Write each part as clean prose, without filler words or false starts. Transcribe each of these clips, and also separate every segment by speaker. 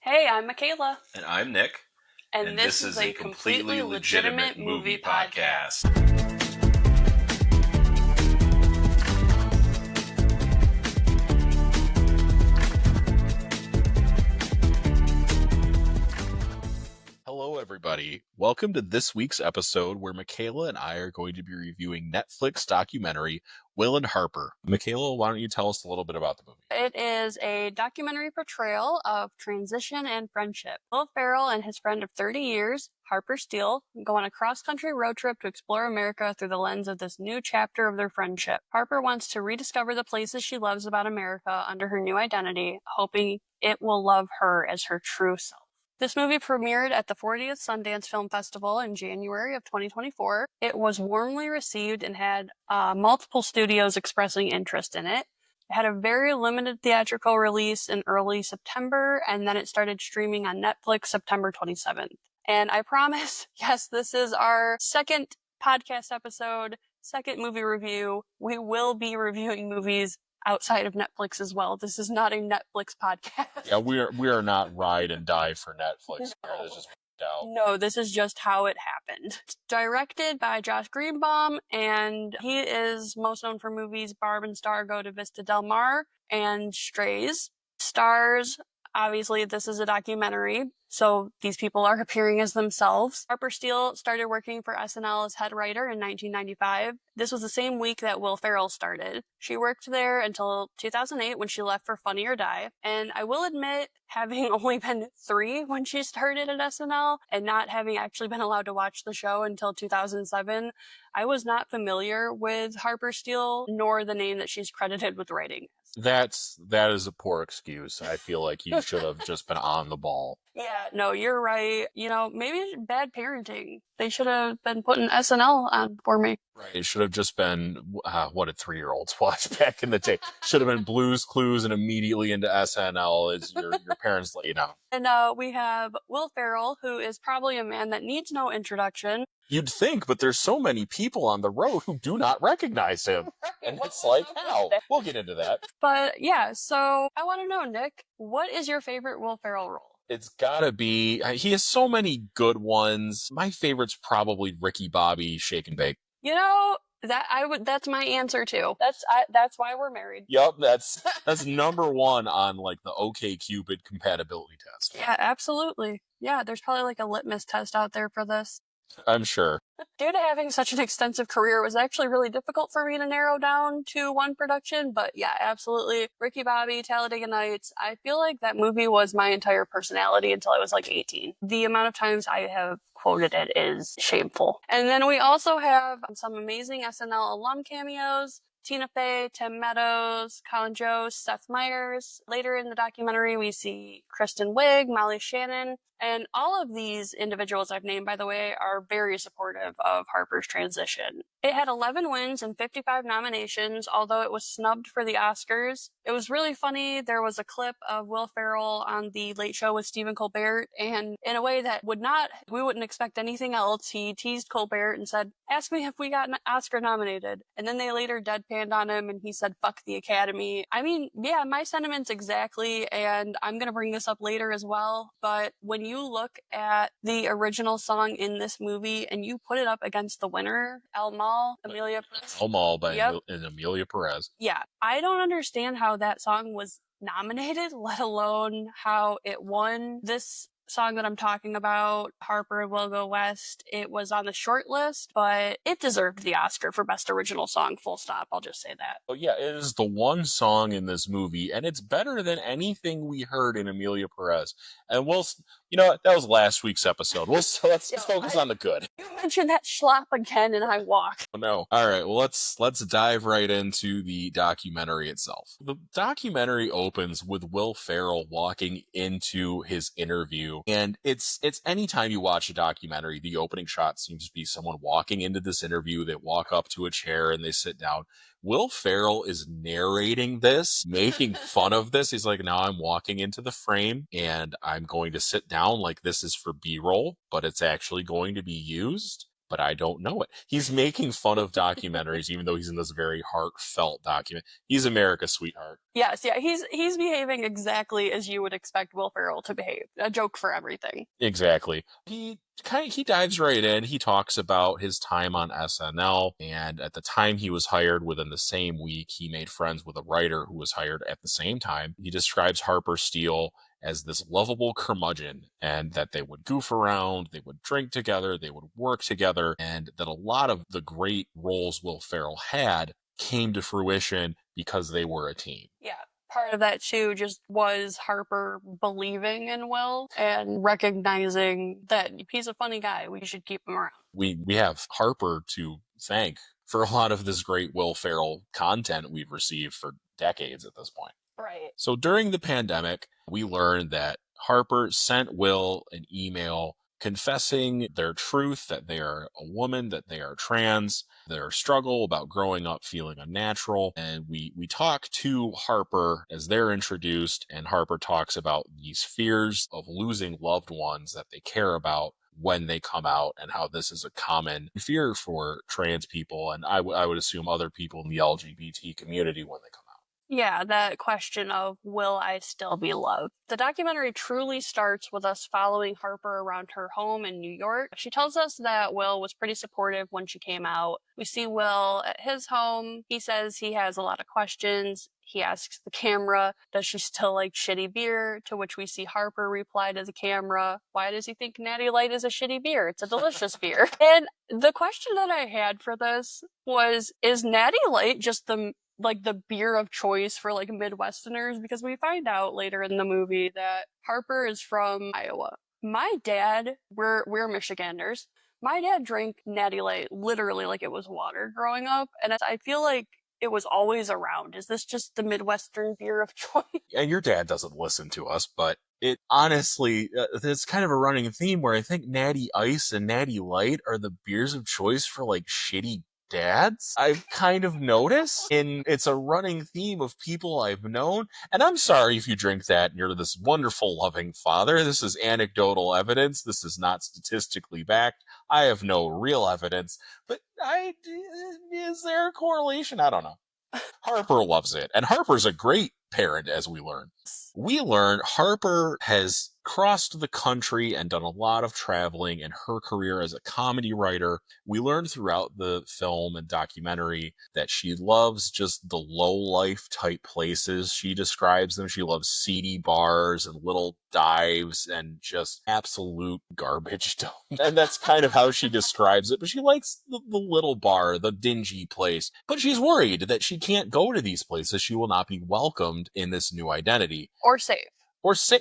Speaker 1: Hey, I'm Makaila.
Speaker 2: And I'm Nick.
Speaker 1: And this is a completely legitimate movie podcast.
Speaker 2: Hello, everybody. Welcome to this week's episode where Makaila and I are going to be reviewing Netflix documentary Will Harper. Makaila, why don't you tell us a little bit about the movie?
Speaker 1: It is a documentary portrayal of transition and friendship. Will Ferrell and his friend of 30 years, Harper Steele, go on a cross-country road trip to explore America through the lens of this new chapter of their friendship. Harper wants to rediscover the places she loves about America under her new identity, hoping it will love her as her true self. This movie premiered at the 40th Sundance Film Festival in January of 2024. It was warmly received and had multiple studios expressing interest in it. It had a very limited theatrical release in early September, and then it started streaming on Netflix September 27th. And I promise, yes, this is our second podcast episode, second movie review. We will be reviewing movies outside of Netflix as well. This is not a Netflix podcast.
Speaker 2: Yeah, we are not ride and die for Netflix.
Speaker 1: No.
Speaker 2: This is out.
Speaker 1: No, this is just how it happened. It's directed by Josh Greenbaum, and he is most known for movies Barb and Star Go to Vista Del Mar and Strays. Stars, obviously, this is a documentary, so these people are appearing as themselves. Harper Steele started working for SNL as head writer in 1995. This was the same week that Will Ferrell started. She worked there until 2008 when she left for Funny or Die. And I will admit, having only been 3 when she started at SNL and not having actually been allowed to watch the show until 2007, I was not familiar with Harper Steele, nor the name that she's credited with writing.
Speaker 2: That is a poor excuse. I feel like you should have just been on the ball.
Speaker 1: Yeah, no, you're right. You know, maybe bad parenting. They should have been putting SNL on for me.
Speaker 2: Right. It should have just been what did 3-year-olds watch back in the day. Should have been Blue's Clues and immediately into SNL as your parents let you know.
Speaker 1: And we have Will Ferrell, who is probably a man that needs no introduction.
Speaker 2: You'd think, but there's so many people on the road who do not recognize him. And it's like, how? We'll get into that.
Speaker 1: But yeah, so I want to know, Nick, what is your favorite Will Ferrell role?
Speaker 2: It's gotta be, he has so many good ones. My favorite's probably Ricky Bobby, Shake and Bake.
Speaker 1: You know, that's my answer too. That's why we're married.
Speaker 2: Yep, that's number one on like the OkCupid compatibility test.
Speaker 1: Yeah, absolutely. Yeah, there's probably like a litmus test out there for this.
Speaker 2: I'm sure.
Speaker 1: Due to having such an extensive career, it was actually really difficult for me to narrow down to one production. But yeah, absolutely. Ricky Bobby, Talladega Nights. I feel like that movie was my entire personality until I was like 18. The amount of times I have quoted it is shameful. And then we also have some amazing SNL alum cameos. Tina Fey, Tim Meadows, Colin Jost, Seth Meyers. Later in the documentary, we see Kristen Wiig, Molly Shannon, and all of these individuals I've named, by the way, are very supportive of Harper's transition. It had 11 wins and 55 nominations, although it was snubbed for the Oscars. It was really funny. There was a clip of Will Ferrell on The Late Show with Stephen Colbert, and in a way that we wouldn't expect anything else, he teased Colbert and said, "Ask me if we got Oscar nominated." And then they later deadpanned on him and he said, "Fuck the Academy." I mean, yeah, my sentiments exactly, and I'm gonna bring this up later as well, but when you look at the original song in this movie and you put it up against the winner, El Mal, Amelia Perez.
Speaker 2: El Mal by Amelia Perez.
Speaker 1: Yeah, I don't understand how that song was nominated, let alone how it won. This song that I'm talking about, Harper Will Go West, it was on the short list, but it deserved the Oscar for Best Original Song, full stop. I'll just say that.
Speaker 2: Oh yeah, it is the one song in this movie, and it's better than anything we heard in Amelia Perez. And that was last week's episode. Let's focus on the good.
Speaker 1: You mentioned that schlop again, and I walk.
Speaker 2: Oh, no. All right, well, let's dive right into the documentary itself. The documentary opens with Will Ferrell walking into his interview, and it's anytime you watch a documentary, the opening shot seems to be someone walking into this interview. They walk up to a chair and they sit down. Will Ferrell is narrating this, making fun of this. He's like, now I'm walking into the frame and I'm going to sit down like this is for B-roll, but it's actually going to be used. but I don't know it. He's making fun of documentaries, even though he's in this very heartfelt document. He's America's sweetheart.
Speaker 1: Yes, yeah, he's behaving exactly as you would expect Will Ferrell to behave. A joke for everything.
Speaker 2: Exactly. He dives right in. He talks about his time on SNL, and at the time he was hired, within the same week, he made friends with a writer who was hired at the same time. He describes Harper Steele as this lovable curmudgeon, and that they would goof around, they would drink together, they would work together, and that a lot of the great roles Will Ferrell had came to fruition because they were a team.
Speaker 1: Yeah. Part of that too just was Harper believing in Will and recognizing that he's a funny guy. We should keep him around.
Speaker 2: We have Harper to thank for a lot of this great Will Ferrell content we've received for decades at this point.
Speaker 1: Right.
Speaker 2: So during the pandemic, we learned that Harper sent Will an email confessing their truth, that they are a woman, that they are trans, their struggle about growing up feeling unnatural. And we talk to Harper as they're introduced, and Harper talks about these fears of losing loved ones that they care about when they come out, and how this is a common fear for trans people, and I would assume other people in the LGBT community when they come out.
Speaker 1: Yeah, that question of, will I still be loved? The documentary truly starts with us following Harper around her home in New York. She tells us that Will was pretty supportive when she came out. We see Will at his home. He says he has a lot of questions. He asks the camera, does she still like shitty beer? To which we see Harper reply to the camera, why does he think Natty Light is a shitty beer? It's a delicious beer. And the question that I had for this was, is Natty Light just the beer of choice for like Midwesterners? Because we find out later in the movie that Harper is from Iowa. My dad, we're Michiganders. My dad drank Natty Light literally like it was water growing up, and I feel like it was always around. Is this just the Midwestern beer of choice?
Speaker 2: And your dad doesn't listen to us, but it honestly, it's kind of a running theme where I think Natty Ice and Natty Light are the beers of choice for like shitty dads. I've kind of noticed, and it's a running theme of people I've known. And I'm sorry if you drink that and you're this wonderful, loving father. This is anecdotal evidence. This is not statistically backed. I have no real evidence, but is there a correlation? I don't know. Harper loves it, and Harper's a great parent, as we learn. We learn Harper has crossed the country and done a lot of traveling in her career as a comedy writer. We learned throughout the film and documentary that she loves just the low life type places. She describes them. She loves seedy bars and little dives and just absolute garbage. And that's kind of how she describes it. But she likes the little bar, the dingy place. But she's worried that she can't go to these places. She will not be welcomed in this new identity.
Speaker 1: Or safe.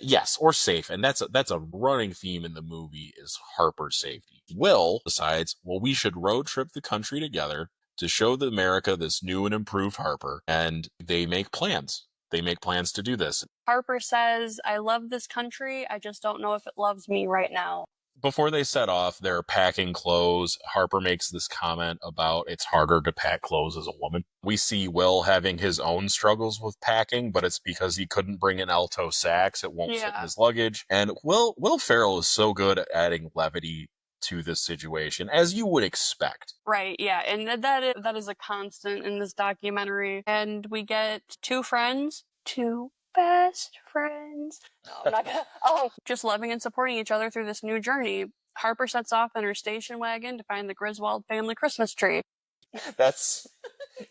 Speaker 2: Yes, or safe. And that's a running theme in the movie, is Harper's safety. Will decides, well, we should road trip the country together to show America this new and improved Harper, and they make plans. They make plans to do this.
Speaker 1: Harper says, I love this country, I just don't know if it loves me right now.
Speaker 2: Before they set off, they're packing clothes. Harper makes this comment about it's harder to pack clothes as a woman. We see Will having his own struggles with packing, but it's because he couldn't bring an alto sax. It won't fit in his luggage. And Will Ferrell is so good at adding levity to this situation, as you would expect.
Speaker 1: Right, yeah, and that is a constant in this documentary. And we get two friends, two best friends. No, I'm not gonna. Just loving and supporting each other through this new journey. Harper sets off in her station wagon to find the Griswold family Christmas tree.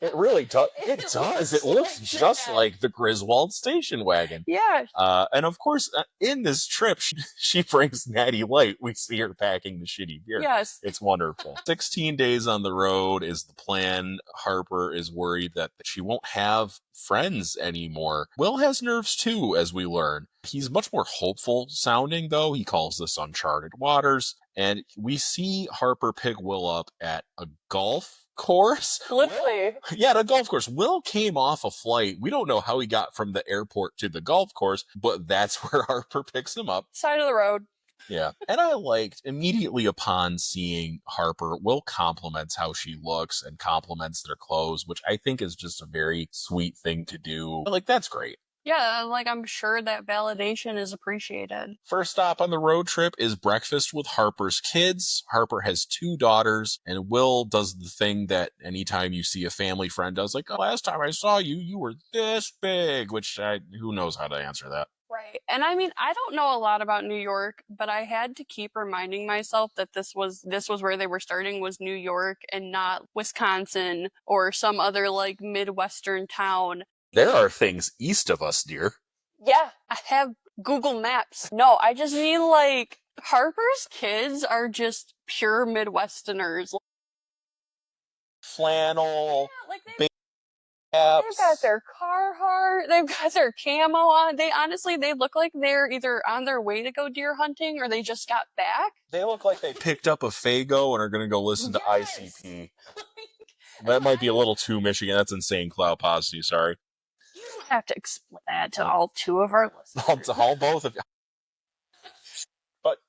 Speaker 2: It really does. It does. It looks just like the Griswold station wagon.
Speaker 1: Yeah.
Speaker 2: And of course, in this trip, she brings Natty Light. We see her packing the shitty beer.
Speaker 1: Yes.
Speaker 2: It's wonderful. 16 days on the road is the plan. Harper is worried that she won't have friends anymore. Will has nerves too, as we learn. He's much more hopeful sounding, though. He calls this uncharted waters. And we see Harper pick Will up at a golf course.
Speaker 1: Literally.
Speaker 2: Yeah, the golf course. Will came off a flight. We don't know how he got from the airport to the golf course, but that's where Harper picks him up.
Speaker 1: Side of the road.
Speaker 2: Yeah. And I liked, immediately upon seeing Harper, Will compliments how she looks and compliments their clothes, which I think is just a very sweet thing to do. Like, that's great.
Speaker 1: Yeah, like I'm sure that validation is appreciated.
Speaker 2: First stop on the road trip is breakfast with Harper's kids. Harper has 2 daughters, and Will does the thing that anytime you see a family friend does, like, oh, last time I saw you, you were this big, who knows how to answer that.
Speaker 1: Right. And I mean, I don't know a lot about New York, but I had to keep reminding myself that this was where they were starting was New York and not Wisconsin or some other like Midwestern town.
Speaker 2: There are things east of us, dear.
Speaker 1: Yeah, I have Google Maps. No, I just mean like Harper's kids are just pure Midwesterners.
Speaker 2: Flannel,
Speaker 1: Yeah, like they've got
Speaker 2: caps.
Speaker 1: their Carhartt, they've got their camo on. They honestly, they look like they're either on their way to go deer hunting or they just got back.
Speaker 2: They look like they picked up a Fago and are going to go listen to ICP. That might be a little too Michigan. That's insane cloud positive. Sorry.
Speaker 1: You don't have to explain that to all two of our listeners.
Speaker 2: All both of you. But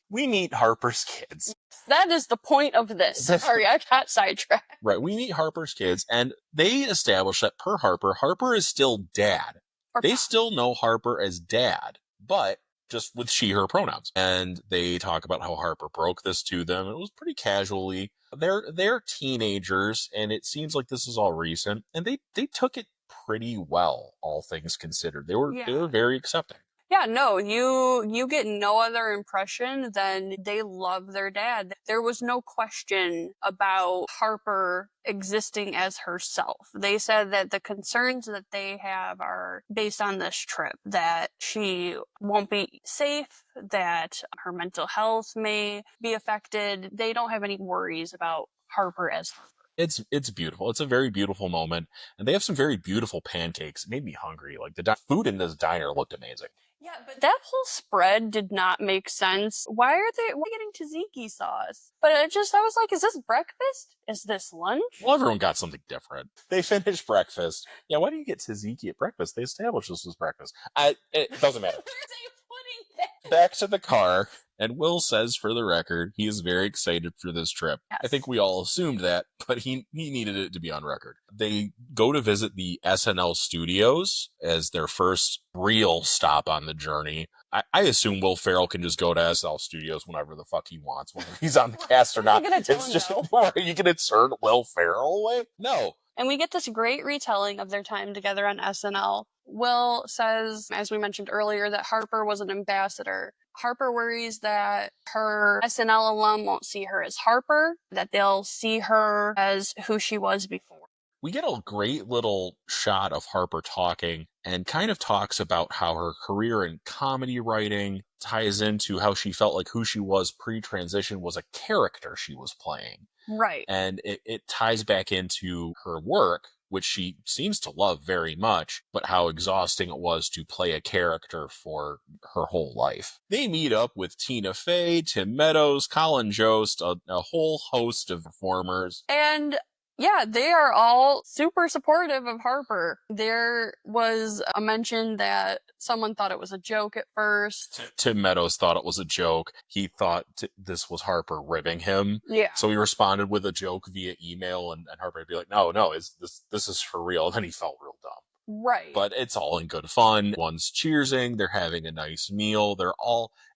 Speaker 2: we meet Harper's kids.
Speaker 1: That is the point of this. Sorry, I got sidetracked.
Speaker 2: Right, we meet Harper's kids, and they establish that per Harper, Harper is still dad. They still know Harper as dad, but just with she, her pronouns. And they talk about how Harper broke this to them. It was pretty casually. They're teenagers, and it seems like this is all recent, and they took it pretty well, all things considered. They were very accepting.
Speaker 1: Yeah, no, you get no other impression than they love their dad. There was no question about Harper existing as herself. They said that the concerns that they have are based on this trip, that she won't be safe, that her mental health may be affected. They don't have any worries about Harper as Harper.
Speaker 2: It's beautiful. It's a very beautiful moment, and they have some very beautiful pancakes. It made me hungry. Like the food in this diner looked amazing.
Speaker 1: Yeah, but that whole spread did not make sense. Why are they getting tzatziki sauce? But I was like, is this breakfast? Is this lunch?
Speaker 2: Well, everyone got something different. They finished breakfast. Yeah, why do you get tzatziki at breakfast? They established this was breakfast. It doesn't matter.
Speaker 1: Where's they putting that?
Speaker 2: Back to the car, and Will says, for the record, he is very excited for this trip. Yes. I think we all assumed that, but he needed it to be on record. They go to visit the SNL studios as their first real stop on the journey. I assume Will Ferrell can just go to SNL studios whenever the fuck he wants, whether he's on the cast or not. It's just, are you going to turn Will Ferrell away? No.
Speaker 1: And we get this great retelling of their time together on SNL. Will says, as we mentioned earlier, that Harper was an ambassador. Harper worries that her SNL alum won't see her as Harper, that they'll see her as who she was before.
Speaker 2: We get a great little shot of Harper talking and kind of talks about how her career in comedy writing ties into how she felt like who she was pre-transition was a character she was playing.
Speaker 1: Right.
Speaker 2: And it ties back into her work, which she seems to love very much, but how exhausting it was to play a character for her whole life. They meet up with Tina Fey, Tim Meadows, Colin Jost, a whole host of performers.
Speaker 1: And yeah, they are all super supportive of Harper. There was a mention that someone thought it was a joke at first.
Speaker 2: Tim Meadows thought it was a joke. He thought this was Harper ribbing him.
Speaker 1: Yeah.
Speaker 2: So he responded with a joke via email, and Harper would be like, no, this is for real. And then he felt real dumb.
Speaker 1: Right.
Speaker 2: But it's all in good fun. One's cheersing. They're having a nice meal.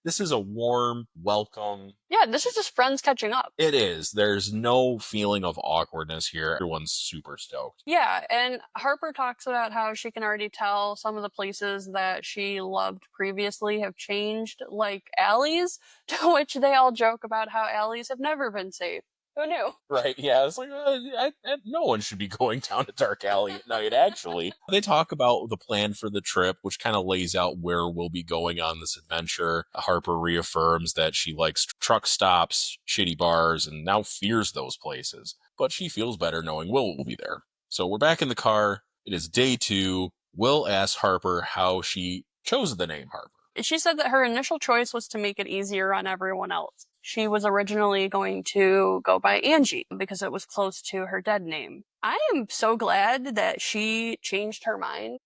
Speaker 2: This is a warm welcome.
Speaker 1: Yeah, this is just friends catching up.
Speaker 2: It is. There's no feeling of awkwardness here. Everyone's super stoked.
Speaker 1: Yeah, and Harper talks about how she can already tell some of the places that she loved previously have changed, like alleys, to which they all joke about how alleys have never been safe. Who knew?
Speaker 2: Right, yeah. It's like, no one should be going down a dark alley at night, actually. They talk about the plan for the trip, which kind of lays out where we'll be going on this adventure. Harper reaffirms that she likes truck stops, shitty bars, and now fears those places. But she feels better knowing Will will be there. So we're back in the car. It is day 2. Will asks Harper how she chose the name Harper.
Speaker 1: She said that her initial choice was to make it easier on everyone else. She was originally going to go by Angie because it was close to her dead name. I am so glad that she changed her mind.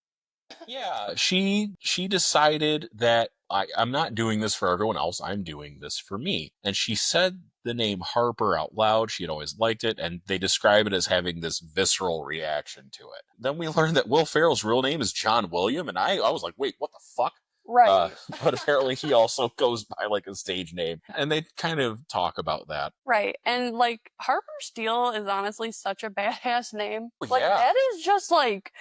Speaker 2: Yeah, she decided that I'm not doing this for everyone else. I'm doing this for me. And she said the name Harper out loud. She had always liked it, and they describe it as having this visceral reaction to it. Then we learned that Will Ferrell's real name is John William, and I was like, wait, what the fuck?
Speaker 1: Right.
Speaker 2: But apparently he also goes by like a stage name, and they kind of talk about that.
Speaker 1: Right. And like Harper Steele is honestly such a badass name.
Speaker 2: Well,
Speaker 1: Like
Speaker 2: yeah.
Speaker 1: that is just like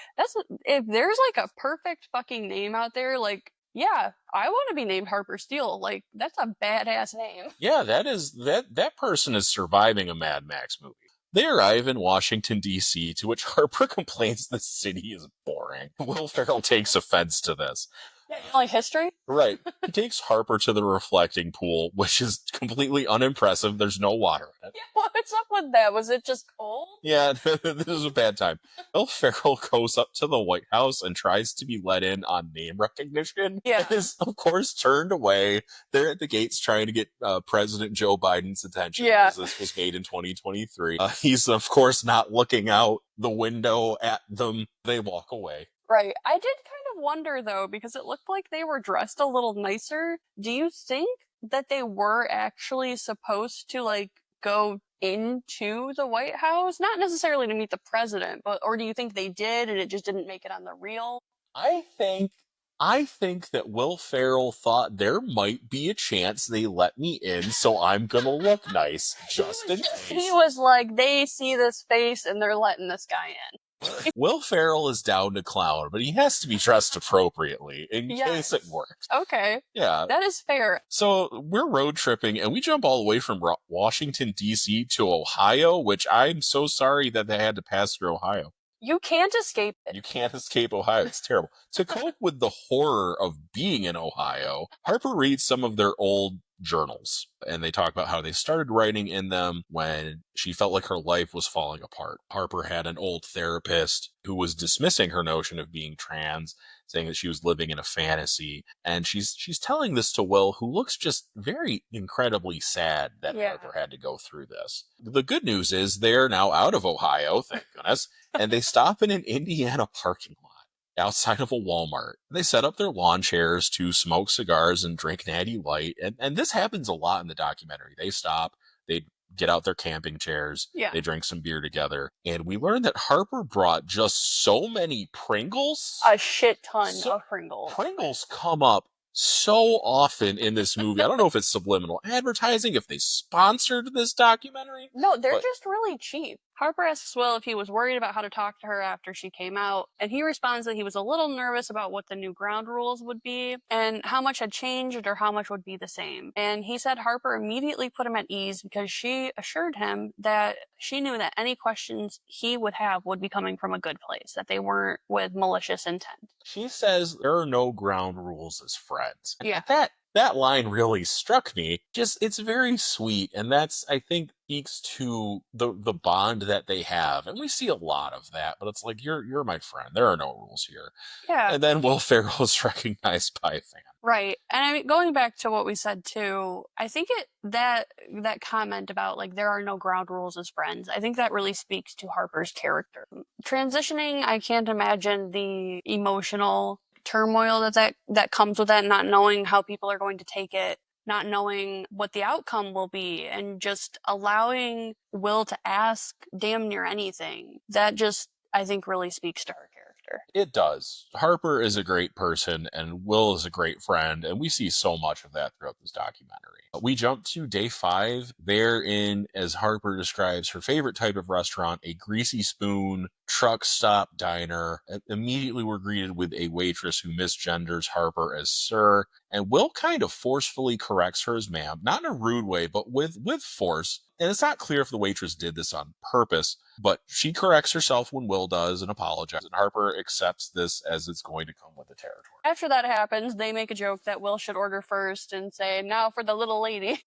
Speaker 1: if there's like a perfect fucking name out there, like yeah, I want to be named Harper Steele. Like that's a badass name.
Speaker 2: Yeah, that person is surviving a Mad Max movie. They arrive in Washington, D.C., to which Harper complains the city is boring. Will Ferrell takes offense to this.
Speaker 1: Yeah, like history?
Speaker 2: Right. He takes Harper to the reflecting pool, which is completely unimpressive. There's no water in it.
Speaker 1: Yeah, what's up with that? Was it just cold?
Speaker 2: Yeah, this is a bad time. Will Ferrell goes up to the White House and tries to be let in on name recognition.
Speaker 1: Yeah.
Speaker 2: And is, of course, turned away. They're at the gates trying to get President Joe Biden's attention.
Speaker 1: Yeah.
Speaker 2: This was made in 2023. He's, of course, not looking out the window at them. They walk away.
Speaker 1: Right. I did kind of wonder, though, because it looked like they were dressed a little nicer. Do you think that they were actually supposed to, like, go into the White House? Not necessarily to meet the president, but, or do you think they did and it just didn't make it on the reel?
Speaker 2: I think that Will Ferrell thought there might be a chance they let me in, so I'm gonna look nice, just in case.
Speaker 1: He was like, they see this face and they're letting this guy in.
Speaker 2: Will Ferrell is down to clown, but he has to be dressed appropriately in case it works.
Speaker 1: Okay.
Speaker 2: Yeah.
Speaker 1: That is fair.
Speaker 2: So we're road tripping and we jump all the way from Washington, D.C. to Ohio, which I'm so sorry that they had to pass through Ohio.
Speaker 1: You can't escape it.
Speaker 2: You can't escape Ohio. It's terrible. To cope with the horror of being in Ohio, Harper reads some of their old journals, and they talk about how they started writing in them when she felt like her life was falling apart. Harper had an old therapist who was dismissing her notion of being trans, saying that she was living in a fantasy, and she's telling this to Will, who looks just very incredibly sad that Harper had to go through this. The good news is they're now out of Ohio, thank goodness, and they stop in an Indiana parking lot outside of a Walmart. They set up their lawn chairs to smoke cigars and drink Natty Light. And this happens a lot in the documentary. They stop, they get out their camping chairs, they drink some beer together. And we learned that Harper brought just so many Pringles.
Speaker 1: A shit ton of Pringles.
Speaker 2: Pringles come up so often in this movie. I don't know if it's subliminal advertising, if they sponsored this documentary.
Speaker 1: No, they're just really cheap. Harper asks Will if he was worried about how to talk to her after she came out, and he responds that he was a little nervous about what the new ground rules would be, and how much had changed or how much would be the same. And he said Harper immediately put him at ease because she assured him that she knew that any questions he would have would be coming from a good place, that they weren't with malicious intent.
Speaker 2: She says there are no ground rules as friends.
Speaker 1: Yeah.
Speaker 2: That line really struck me. Just, it's very sweet, and that's, I think, speaks to the bond that they have. And we see a lot of that, but it's like, you're my friend. There are no rules here.
Speaker 1: Yeah.
Speaker 2: And then Will Ferrell is recognized by a fan.
Speaker 1: Right. And I mean, going back to what we said too, I think that comment about like there are no ground rules as friends, I think that really speaks to Harper's character. Transitioning, I can't imagine the emotional turmoil that comes with that, not knowing how people are going to take it, not knowing what the outcome will be, and just allowing Will to ask damn near anything. That just, I think, really speaks to her character.
Speaker 2: It does. Harper is a great person, and Will is a great friend, and we see so much of that throughout this documentary. We jump to day 5. They're in, as Harper describes, her favorite type of restaurant, a greasy spoon truck stop diner. Immediately we're greeted with a waitress who misgenders Harper as sir, and Will kind of forcefully corrects her as ma'am, not in a rude way, but with force. And it's not clear if the waitress did this on purpose, but she corrects herself when Will does and apologizes, and Harper accepts this as it's going to come with the territory.
Speaker 1: After that happens, they make a joke that Will should order first and say, now for the little lady.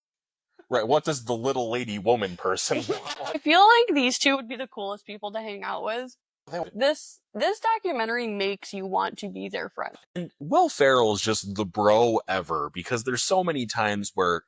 Speaker 2: Right, what does the little lady woman person want?
Speaker 1: I feel like these two would be the coolest people to hang out with. This documentary makes you want to be their friend.
Speaker 2: And Will Ferrell is just the bro ever, because there's so many times where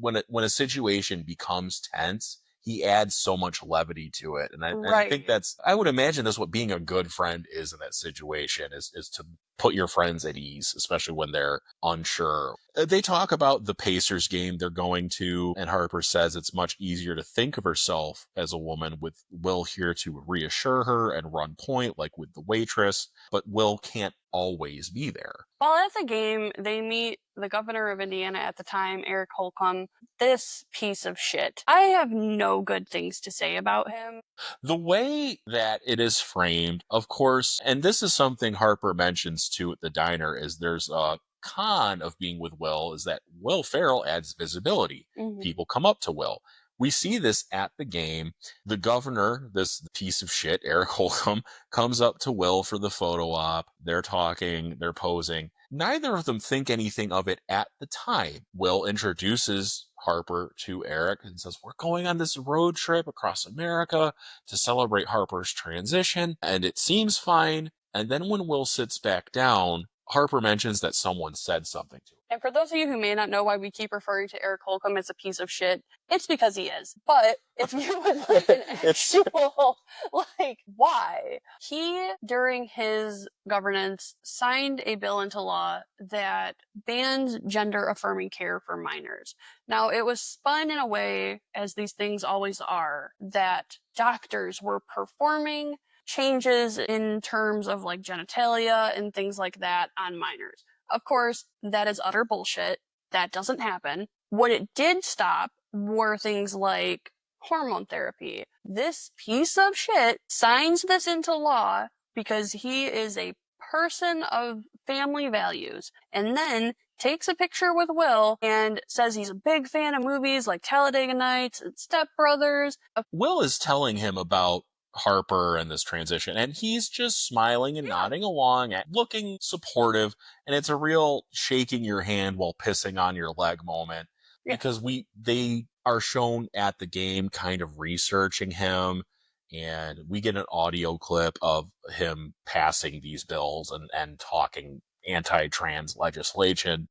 Speaker 2: when a situation becomes tense, he adds so much levity to it. And I think I would imagine that's what being a good friend is in that situation, is to put your friends at ease, especially when they're unsure. They talk about the Pacers game they're going to, and Harper says it's much easier to think of herself as a woman with Will here to reassure her and run point, like with the waitress, but Will can't always be there.
Speaker 1: While at the game, they meet the governor of Indiana at the time, Eric Holcomb. This piece of shit. I have no good things to say about him.
Speaker 2: The way that it is framed, of course, and this is something Harper mentions too at the diner, is there's a con of being with Will is that Will Ferrell adds visibility.
Speaker 1: Mhm.
Speaker 2: People come up to Will. We see this at the game. The governor, this piece of shit, Eric Holcomb, comes up to Will for the photo op. They're talking, they're posing. Neither of them think anything of it at the time. Will introduces Harper to Eric and says, "We're going on this road trip across America to celebrate Harper's transition," and it seems fine. And then when Will sits back down, Harper mentions that someone said something to him.
Speaker 1: And for those of you who may not know why we keep referring to Eric Holcomb as a piece of shit, it's because he is. But if you would like an actual, like, why? He, during his governance, signed a bill into law that bans gender-affirming care for minors. Now, it was spun in a way, as these things always are, that doctors were performing changes in terms of like genitalia and things like that on minors. Of course, that is utter bullshit. That doesn't happen. What it did stop were things like hormone therapy. This piece of shit signs this into law because he is a person of family values, and then takes a picture with Will and says he's a big fan of movies like Talladega Nights and Step Brothers.
Speaker 2: Will is telling him about Harper and this transition, and he's just smiling and nodding along, looking supportive, and it's a real shaking your hand while pissing on your leg moment, because they are shown at the game kind of researching him, and we get an audio clip of him passing these bills and talking anti-trans legislation.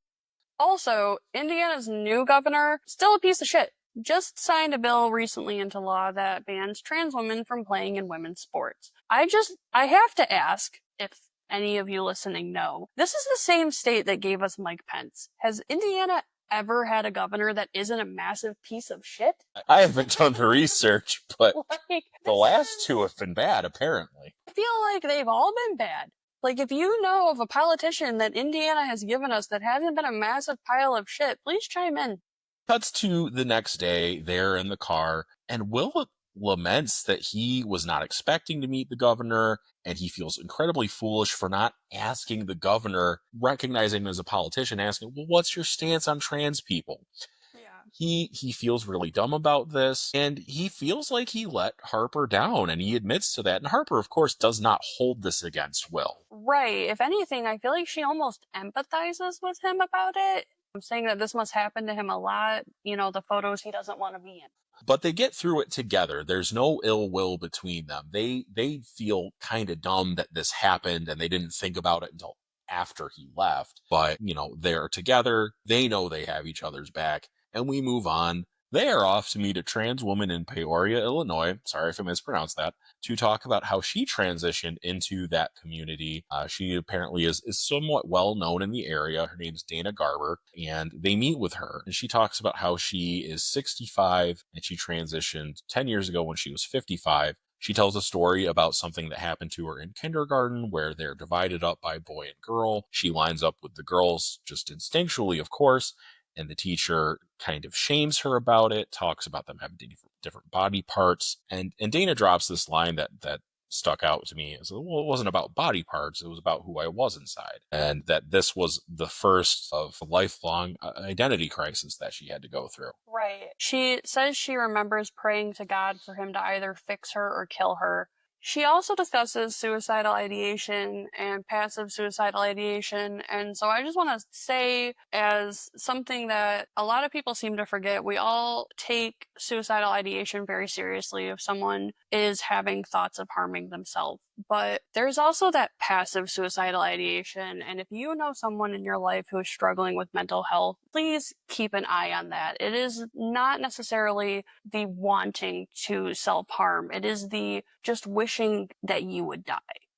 Speaker 1: Also, Indiana's new governor, still a piece of shit, just signed a bill recently into law that bans trans women from playing in women's sports. I have to ask if any of you listening know, this is the same state that gave us Mike Pence. Has Indiana ever had a governor that isn't a massive piece of shit?
Speaker 2: I haven't done the research, but
Speaker 1: Like,
Speaker 2: the last two have been bad, apparently.
Speaker 1: I feel like they've all been bad. Like, if you know of a politician that Indiana has given us that hasn't been a massive pile of shit, please chime in.
Speaker 2: Cuts to the next day, they're in the car, and Will laments that he was not expecting to meet the governor, and he feels incredibly foolish for not asking the governor, recognizing him as a politician, asking, "Well, what's your stance on trans people?" He feels really dumb about this, and he feels like he let Harper down, and he admits to that. And Harper, of course, does not hold this against Will.
Speaker 1: Right. If anything, I feel like she almost empathizes with him about it. I'm saying that this must happen to him a lot, the photos he doesn't want to be in.
Speaker 2: But they get through it together. There's no ill will between them. They feel kind of dumb that this happened, and they didn't think about it until after he left. But, they're together. They know they have each other's back. And we move on. They are off to meet a trans woman in Peoria, Illinois. Sorry if I mispronounced that. To talk about how she transitioned into that community. She apparently is somewhat well known in the area. Her name's Dana Garber, and they meet with her. And she talks about how she is 65 and she transitioned 10 years ago when she was 55. She tells a story about something that happened to her in kindergarten where they're divided up by boy and girl. She lines up with the girls just instinctually, of course, and the teacher kind of shames her about it, talks about them having different body parts. And Dana drops this line that stuck out to me. It wasn't about body parts, it was about who I was inside. And that this was the first of a lifelong identity crisis that she had to go through.
Speaker 1: Right. She says she remembers praying to God for him to either fix her or kill her. She also discusses suicidal ideation and passive suicidal ideation, and so I just want to say, as something that a lot of people seem to forget, we all take suicidal ideation very seriously if someone is having thoughts of harming themselves. But there's also that passive suicidal ideation, and if you know someone in your life who is struggling with mental health, please keep an eye on that. It is not necessarily the wanting to self-harm. It is the just wishing that you would die.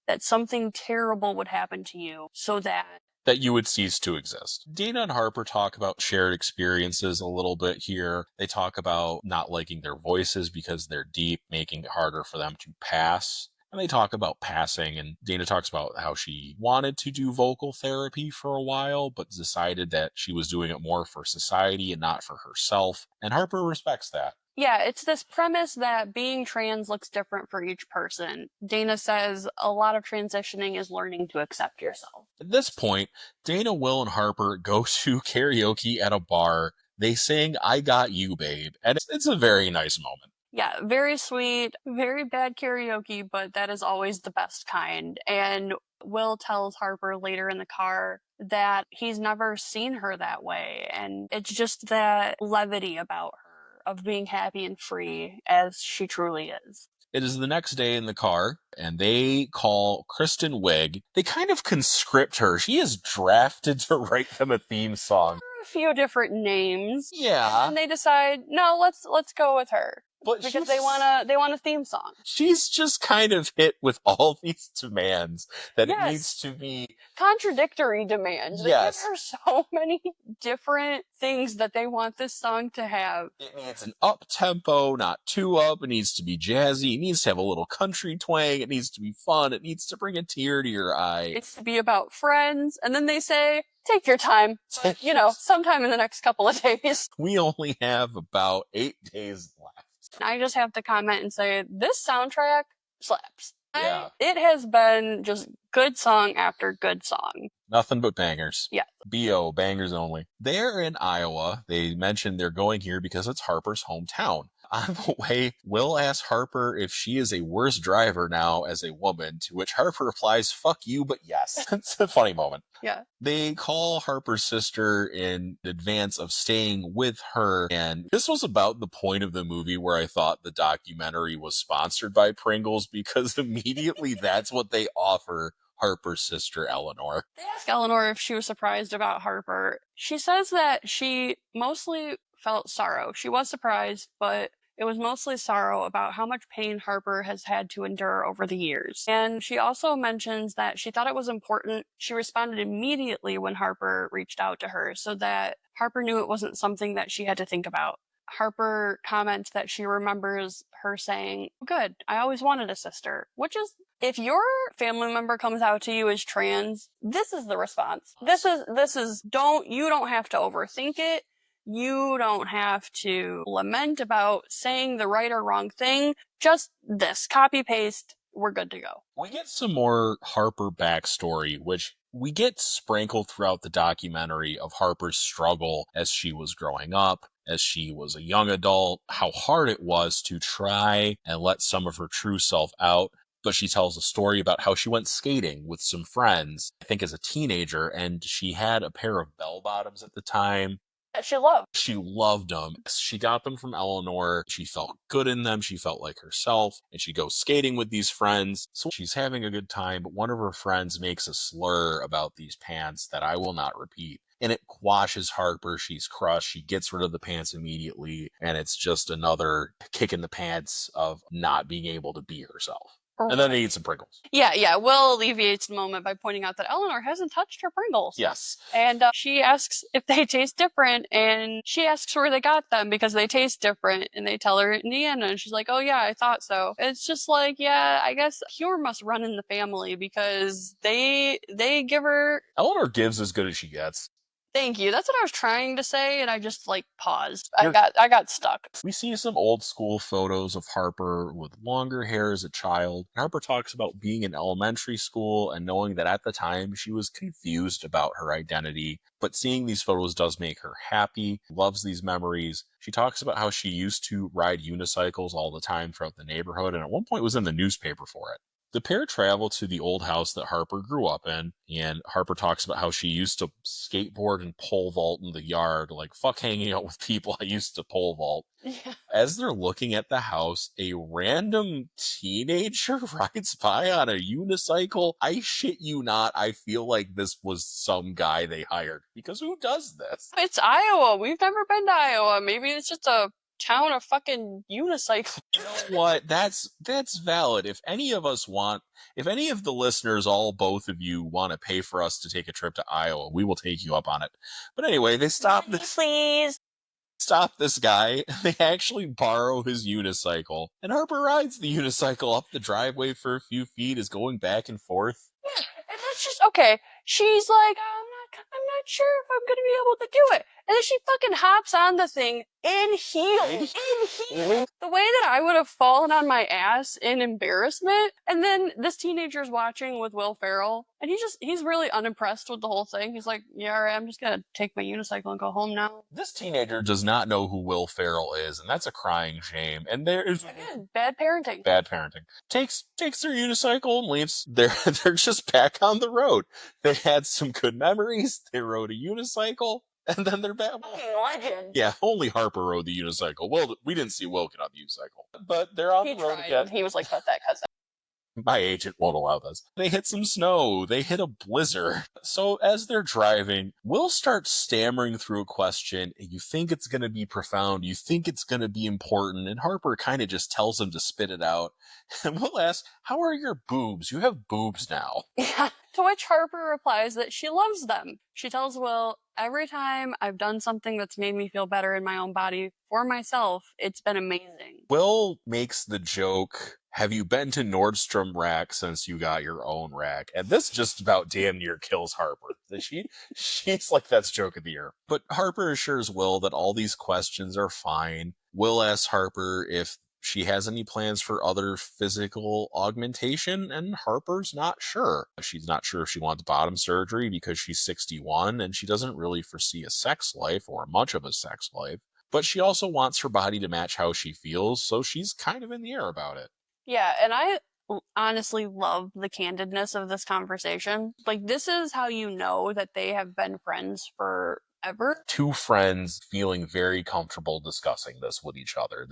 Speaker 1: that something terrible would happen to you so that
Speaker 2: you would cease to exist. Dana and Harper talk about shared experiences a little bit here. They talk about not liking their voices because they're deep, making it harder for them to pass. And they talk about passing, and Dana talks about how she wanted to do vocal therapy for a while, but decided that she was doing it more for society and not for herself. And Harper respects that.
Speaker 1: Yeah, it's this premise that being trans looks different for each person. Dana says a lot of transitioning is learning to accept yourself.
Speaker 2: At this point, Dana, Will, and Harper go to karaoke at a bar. They sing I Got You, Babe, and it's a very nice moment.
Speaker 1: Yeah, very sweet, very bad karaoke, but that is always the best kind. And Will tells Harper later in the car that he's never seen her that way. And it's just that levity about her of being happy and free as she truly is.
Speaker 2: It is the next day in the car, and they call Kristen Wiig. They kind of conscript her. She is drafted to write them a theme song.
Speaker 1: A few different names.
Speaker 2: Yeah.
Speaker 1: And they decide, no, let's go with her.
Speaker 2: But
Speaker 1: because they want a theme song.
Speaker 2: She's just kind of hit with all these demands that
Speaker 1: Yes.
Speaker 2: it needs to be
Speaker 1: contradictory demands.
Speaker 2: Yes.
Speaker 1: They give her so many different things that they want this song to have.
Speaker 2: It needs an up tempo, not too up. It needs to be jazzy. It needs to have a little country twang. It needs to be fun. It needs to bring a tear to your eye.
Speaker 1: It needs to be about friends. And then they say, take your time. But, sometime in the next couple of days.
Speaker 2: We only have about 8 days left.
Speaker 1: I just have to comment and say, this soundtrack slaps.
Speaker 2: Yeah.
Speaker 1: It has been just good song after good song.
Speaker 2: Nothing but bangers.
Speaker 1: Yeah.
Speaker 2: B.O., bangers only. They're in Iowa. They mentioned they're going here because it's Harper's hometown. On the way, Will asks Harper if she is a worse driver now as a woman, to which Harper replies, fuck you, but yes. It's a funny moment.
Speaker 1: Yeah.
Speaker 2: They call Harper's sister in advance of staying with her, and this was about the point of the movie where I thought the documentary was sponsored by Pringles, because immediately that's what they offer Harper's sister, Eleanor.
Speaker 1: They ask Eleanor if she was surprised about Harper. She says that she mostly felt sorrow. She was surprised, but it was mostly sorrow about how much pain Harper has had to endure over the years. And she also mentions that she thought it was important. She responded immediately when Harper reached out to her so that Harper knew it wasn't something that she had to think about. Harper comments that she remembers her saying, good, I always wanted a sister, which is, if your family member comes out to you as trans, this is the response. This is, you don't have to overthink it. You don't have to lament about saying the right or wrong thing. Just this, copy paste, we're good to go.
Speaker 2: We get some more Harper backstory, which we get sprinkled throughout the documentary, of Harper's struggle as she was growing up, as she was a young adult, how hard it was to try and let some of her true self out. But she tells a story about how she went skating with some friends, I think as a teenager, and she had a pair of bell bottoms at the time.
Speaker 1: She loved.
Speaker 2: She loved them. She got them from Eleanor. She felt good in them. She felt like herself. And she goes skating with these friends. So she's having a good time. But one of her friends makes a slur about these pants that I will not repeat. And it quashes Harper. She's crushed. She gets rid of the pants immediately. And it's just another kick in the pants of not being able to be herself. And then they eat some Pringles.
Speaker 1: Yeah. Will alleviates the moment by pointing out that Eleanor hasn't touched her Pringles.
Speaker 2: Yes.
Speaker 1: And she asks if they taste different, and she asks where they got them because they taste different, and they tell her Indiana, and she's like, oh yeah, I thought so. It's just like, yeah, I guess humor must run in the family because they give her...
Speaker 2: Eleanor gives as good as she gets.
Speaker 1: Thank you. That's what I was trying to say, and I just paused. I got stuck.
Speaker 2: We see some old school photos of Harper with longer hair as a child. Harper talks about being in elementary school and knowing that at the time she was confused about her identity. But seeing these photos does make her happy, loves these memories. She talks about how she used to ride unicycles all the time throughout the neighborhood, and at one point was in the newspaper for it. The pair travel to the old house that Harper grew up in, and Harper talks about how she used to skateboard and pole vault in the yard. Like, fuck hanging out with people, I used to pole vault.
Speaker 1: Yeah.
Speaker 2: As they're looking at the house, a random teenager rides by on a unicycle. I shit you not, I feel like this was some guy they hired, because who does this?
Speaker 1: It's Iowa. We've never been to Iowa. Maybe it's just a town a fucking unicycle.
Speaker 2: You know what? That's valid. If any of the listeners, all both of you, want to pay for us to take a trip to Iowa, we will take you up on it. But anyway, they stop this.
Speaker 1: Please.
Speaker 2: Stop this guy. They actually borrow his unicycle, and Harper rides the unicycle up the driveway for a few feet, is going back and forth.
Speaker 1: Yeah, and that's just okay. She's like, I'm not sure if I'm gonna be able to do it. And then she fucking hops on the thing in heels. The way that I would have fallen on my ass in embarrassment. And then this teenager's watching with Will Ferrell, and he's really unimpressed with the whole thing. He's like, yeah, all right, I'm just gonna take my unicycle and go home now.
Speaker 2: This teenager does not know who Will Ferrell is, and that's a crying shame. And there is
Speaker 1: again, bad parenting.
Speaker 2: Bad parenting. Takes their unicycle and leaves. They're just back on the road. They had some good memories. They rode a unicycle, and then they're back.
Speaker 1: Legend.
Speaker 2: Yeah, only Harper rode the unicycle. Well, we didn't see Will get on the unicycle, but they're on the road again.
Speaker 1: He was like, "Fuck that, cousin."
Speaker 2: My agent won't allow this. They hit some snow. They hit a blizzard. So as they're driving, Will starts stammering through a question. You think it's going to be profound. You think it's going to be important. And Harper kind of just tells him to spit it out. And Will asks, how are your boobs? You have boobs now.
Speaker 1: Yeah. To which Harper replies that she loves them. She tells Will, every time I've done something that's made me feel better in my own body for myself, it's been amazing.
Speaker 2: Will makes the joke, have you been to Nordstrom Rack since you got your own rack? And this just about damn near kills Harper. She's like, that's joke of the year. But Harper assures Will that all these questions are fine. Will asks Harper if she has any plans for other physical augmentation, and Harper's not sure. She's not sure if she wants bottom surgery because she's 61, and she doesn't really foresee a sex life, or much of a sex life. But she also wants her body to match how she feels, so she's kind of in the air about it.
Speaker 1: Yeah, and I honestly love the candidness of this conversation. Like, this is how you know that they have been friends forever.
Speaker 2: Two friends feeling very comfortable discussing this with each other.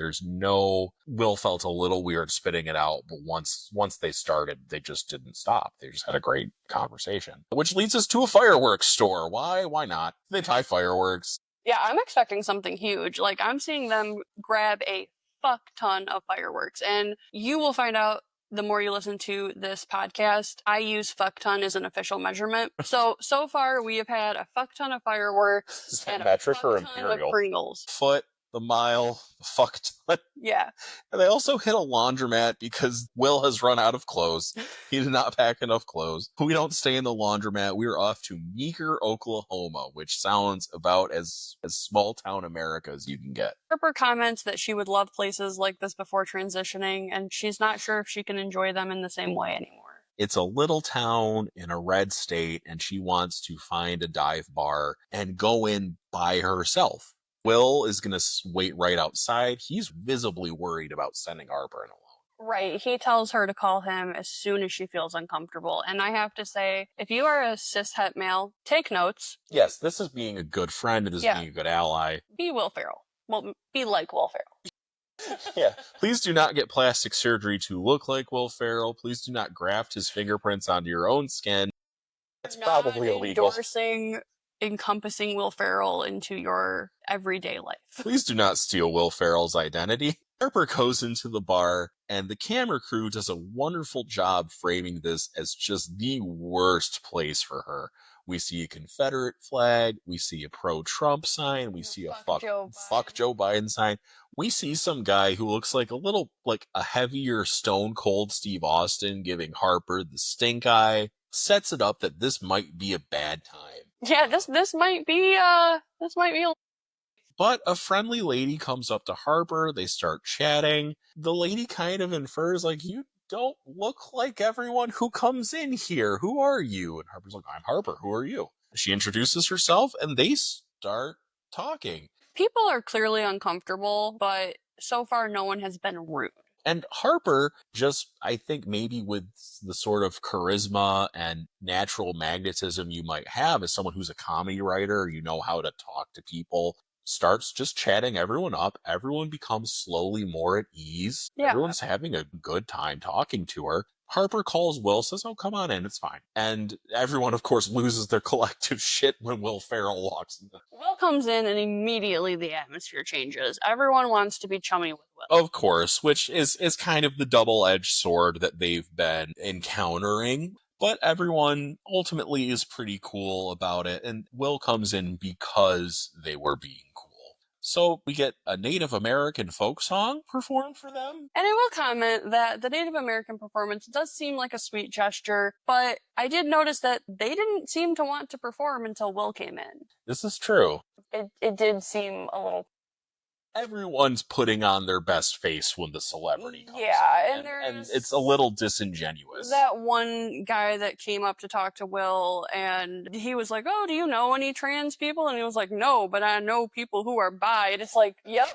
Speaker 2: Will felt a little weird spitting it out, but once they started, they just didn't stop. They just had a great conversation. Which leads us to a fireworks store. Why not? They buy fireworks.
Speaker 1: Yeah, I'm expecting something huge. Like, I'm seeing them grab a fuck ton of fireworks, and you will find out the more you listen to this podcast. I use fuck ton as an official measurement. So far we have had a fuck ton of fireworks.
Speaker 2: Is that metric or imperial?
Speaker 1: Of Pringles.
Speaker 2: Foot, the mile, fuck ton.
Speaker 1: Yeah.
Speaker 2: And they also hit a laundromat because Will has run out of clothes. He did not pack enough clothes. We don't stay in the laundromat. We're off to Meeker, Oklahoma, which sounds about as small town America as you can get.
Speaker 1: Harper comments that she would love places like this before transitioning, and she's not sure if she can enjoy them in the same way anymore.
Speaker 2: It's a little town in a red state, and she wants to find a dive bar and go in by herself. Will is going to wait right outside. He's visibly worried about sending Harper in alone.
Speaker 1: Right. He tells her to call him as soon as she feels uncomfortable. And I have to say, if you are a cishet male, take notes.
Speaker 2: Yes, this is being a good friend. This is being a good ally.
Speaker 1: Be Will Ferrell. Well, be like Will Ferrell.
Speaker 2: Yeah. Please do not get plastic surgery to look like Will Ferrell. Please do not graft his fingerprints onto your own skin. It's probably illegal.
Speaker 1: Encompassing Will Ferrell into your everyday life.
Speaker 2: Please do not steal Will Ferrell's identity. Harper goes into the bar, and the camera crew does a wonderful job framing this as just the worst place for her. We see a Confederate flag, we see a pro-Trump sign, we see a fuck Joe Biden sign. We see some guy who looks like a heavier Stone Cold Steve Austin giving Harper the stink eye. Sets it up that this might be a bad time.
Speaker 1: Yeah, this might be
Speaker 2: But a friendly lady comes up to Harper. They start chatting. The lady kind of infers, like, you don't look like everyone who comes in here. Who are you? And Harper's like, I'm Harper. Who are you? She introduces herself, and they start talking.
Speaker 1: People are clearly uncomfortable, but so far no one has been rude.
Speaker 2: And Harper, just, I think maybe with the sort of charisma and natural magnetism you might have as someone who's a comedy writer, you know how to talk to people, starts just chatting everyone up. Everyone becomes slowly more at ease. Yeah. Everyone's having a good time talking to her. Harper calls Will, says, "Oh, come on in, it's fine." And everyone, of course, loses their collective shit when Will Ferrell walks in.
Speaker 1: Will comes in and immediately the atmosphere changes. Everyone wants to be chummy with Will.
Speaker 2: Of course, which is kind of the double-edged sword that they've been encountering. But everyone ultimately is pretty cool about it, and Will comes in because they were being cool. So we get a Native American folk song performed for them.
Speaker 1: And I will comment that the Native American performance does seem like a sweet gesture, but I did notice that they didn't seem to want to perform until Will came in.
Speaker 2: This is true.
Speaker 1: It did seem a little...
Speaker 2: Everyone's putting on their best face when the celebrity comes
Speaker 1: Yeah,
Speaker 2: in, and it's a little disingenuous.
Speaker 1: That one guy that came up to talk to Will, and he was like, "Oh, do you know any trans people?" And he was like, "No, but I know people who are bi." And it's like, yep.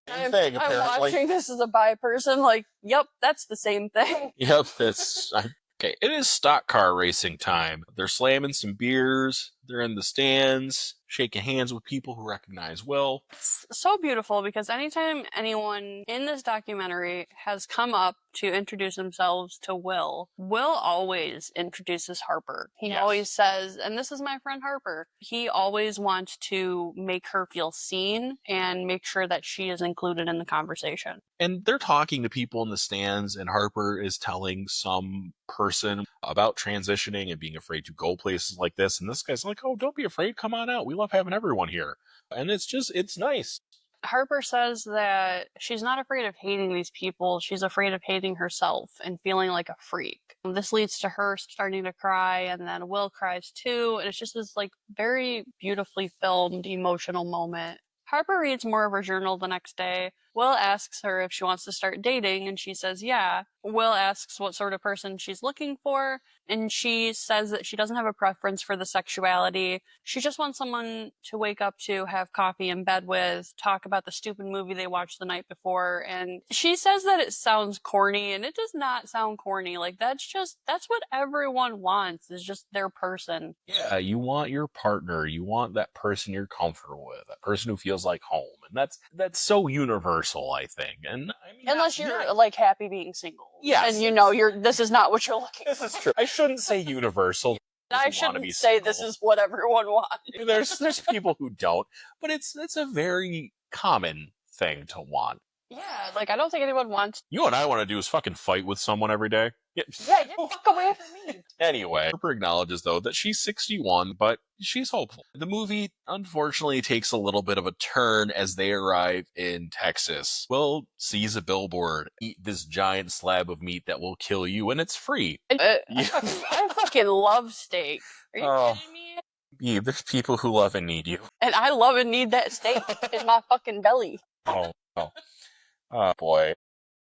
Speaker 2: Same thing, apparently.
Speaker 1: I'm watching this as a bi person, like, yep, that's the same thing.
Speaker 2: Yep, that's... Okay, it is stock car racing time. They're slamming some beers, they're in the stands, shaking hands with people who recognize Will.
Speaker 1: It's so beautiful because anytime anyone in this documentary has come up to introduce themselves to Will always introduces Harper. He always says, "And this is my friend Harper." He always wants to make her feel seen and make sure that she is included in the conversation.
Speaker 2: And they're talking to people in the stands, and Harper is telling some person about transitioning and being afraid to go places like this. And this guy's like, "Oh, don't be afraid. Come on out. We love having everyone here." And it's nice.
Speaker 1: Harper says that she's not afraid of hating these people. She's afraid of hating herself and feeling like a freak. This leads to her starting to cry, and then Will cries too. And it's just this like very beautifully filmed emotional moment. Harper reads more of her journal the next day. Will asks her if she wants to start dating, and she says yeah. Will asks what sort of person she's looking for, and she says that she doesn't have a preference for the sexuality. She just wants someone to wake up to, have coffee in bed with, talk about the stupid movie they watched the night before. And she says that it sounds corny, and it does not sound corny. Like, that's what everyone wants, is just their person.
Speaker 2: Yeah, you want your partner. You want that person you're comfortable with, that person who feels like home. And that's so universal, I think. And I mean,
Speaker 1: unless you're like happy being single.
Speaker 2: Yes.
Speaker 1: And you know this is not what you're looking for.
Speaker 2: This is true. I shouldn't say universal.
Speaker 1: I shouldn't say this is what everyone wants.
Speaker 2: There's people who don't, but it's a very common thing to want.
Speaker 1: Yeah, like I don't think anyone wants...
Speaker 2: You know what I want to do is fucking fight with someone every day.
Speaker 1: Yeah, get the fuck away from me.
Speaker 2: Anyway, Harper acknowledges, though, that she's 61, but she's hopeful. The movie, unfortunately, takes a little bit of a turn as they arrive in Texas. Will sees a billboard, "Eat this giant slab of meat that will kill you, and it's free."
Speaker 1: I fucking love steak. Are you kidding me?
Speaker 2: Yeah, there's people who love and need you.
Speaker 1: And I love and need that steak in my fucking belly.
Speaker 2: Oh, boy.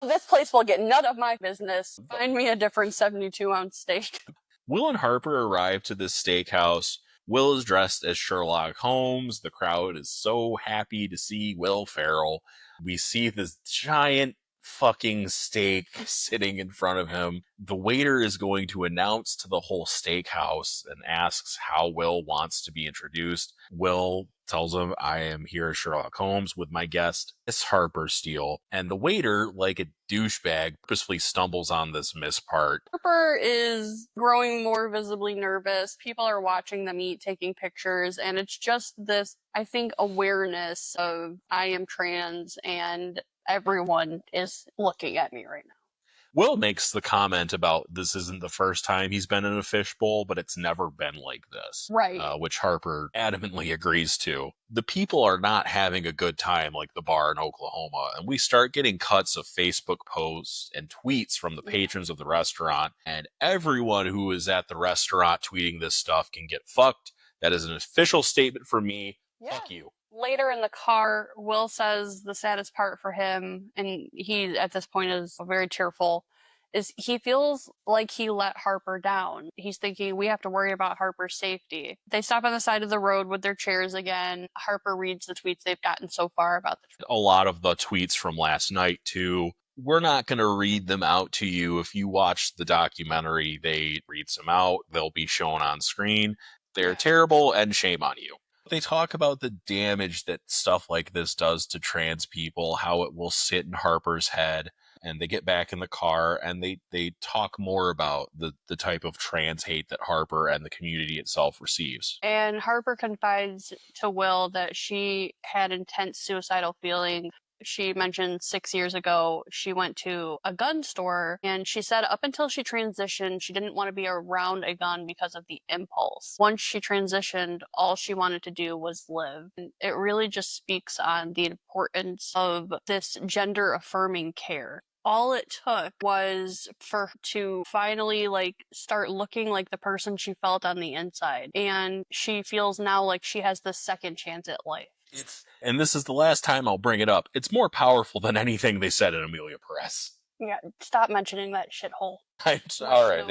Speaker 1: This place will get none of my business. Find me a different 72-ounce steak.
Speaker 2: Will and Harper arrive to this steakhouse. Will is dressed as Sherlock Holmes. The crowd is so happy to see Will Ferrell. We see this giant fucking steak sitting in front of him. The waiter is going to announce to the whole steakhouse and asks how Will wants to be introduced. Will tells him, "I am here as Sherlock Holmes with my guest, Miss Harper Steele." And the waiter, like a douchebag, purposefully stumbles on this miss part.
Speaker 1: Harper is growing more visibly nervous. People are watching them eat, taking pictures, and it's just this, I think, awareness of I am trans and everyone is looking at me right now.
Speaker 2: Will makes the comment about this isn't the first time he's been in a fishbowl, but it's never been like this.
Speaker 1: Right.
Speaker 2: Which Harper adamantly agrees to. The people are not having a good time like the bar in Oklahoma, and we start getting cuts of Facebook posts and tweets from the patrons of the restaurant, and everyone who is at the restaurant tweeting this stuff can get fucked. That is an official statement from me. Yeah. Fuck you.
Speaker 1: Later in the car, Will says the saddest part for him, and he at this point is very tearful, is he feels like he let Harper down. He's thinking, we have to worry about Harper's safety. They stop on the side of the road with their chairs again. Harper reads the tweets they've gotten so far about the trip.
Speaker 2: A lot of the tweets from last night, too. We're not going to read them out to you. If you watch the documentary, they read some out. They'll be shown on screen. They're terrible, and shame on you. They talk about the damage that stuff like this does to trans people, how it will sit in Harper's head. and they get back in the car and they talk more about the type of trans hate that Harper and the community itself receives.
Speaker 1: And Harper confides to Will that she had intense suicidal feelings. She mentioned 6 years ago she went to a gun store, and she said up until she transitioned, she didn't want to be around a gun because of the impulse. Once she transitioned, all she wanted to do was live. And it really just speaks on the importance of this gender affirming care. All it took was for her to finally start looking like the person she felt on the inside. And she feels now like she has the second chance at life.
Speaker 2: And this is the last time I'll bring it up. It's more powerful than anything they said in Amelia Perez.
Speaker 1: Yeah, stop mentioning that shithole.
Speaker 2: All right,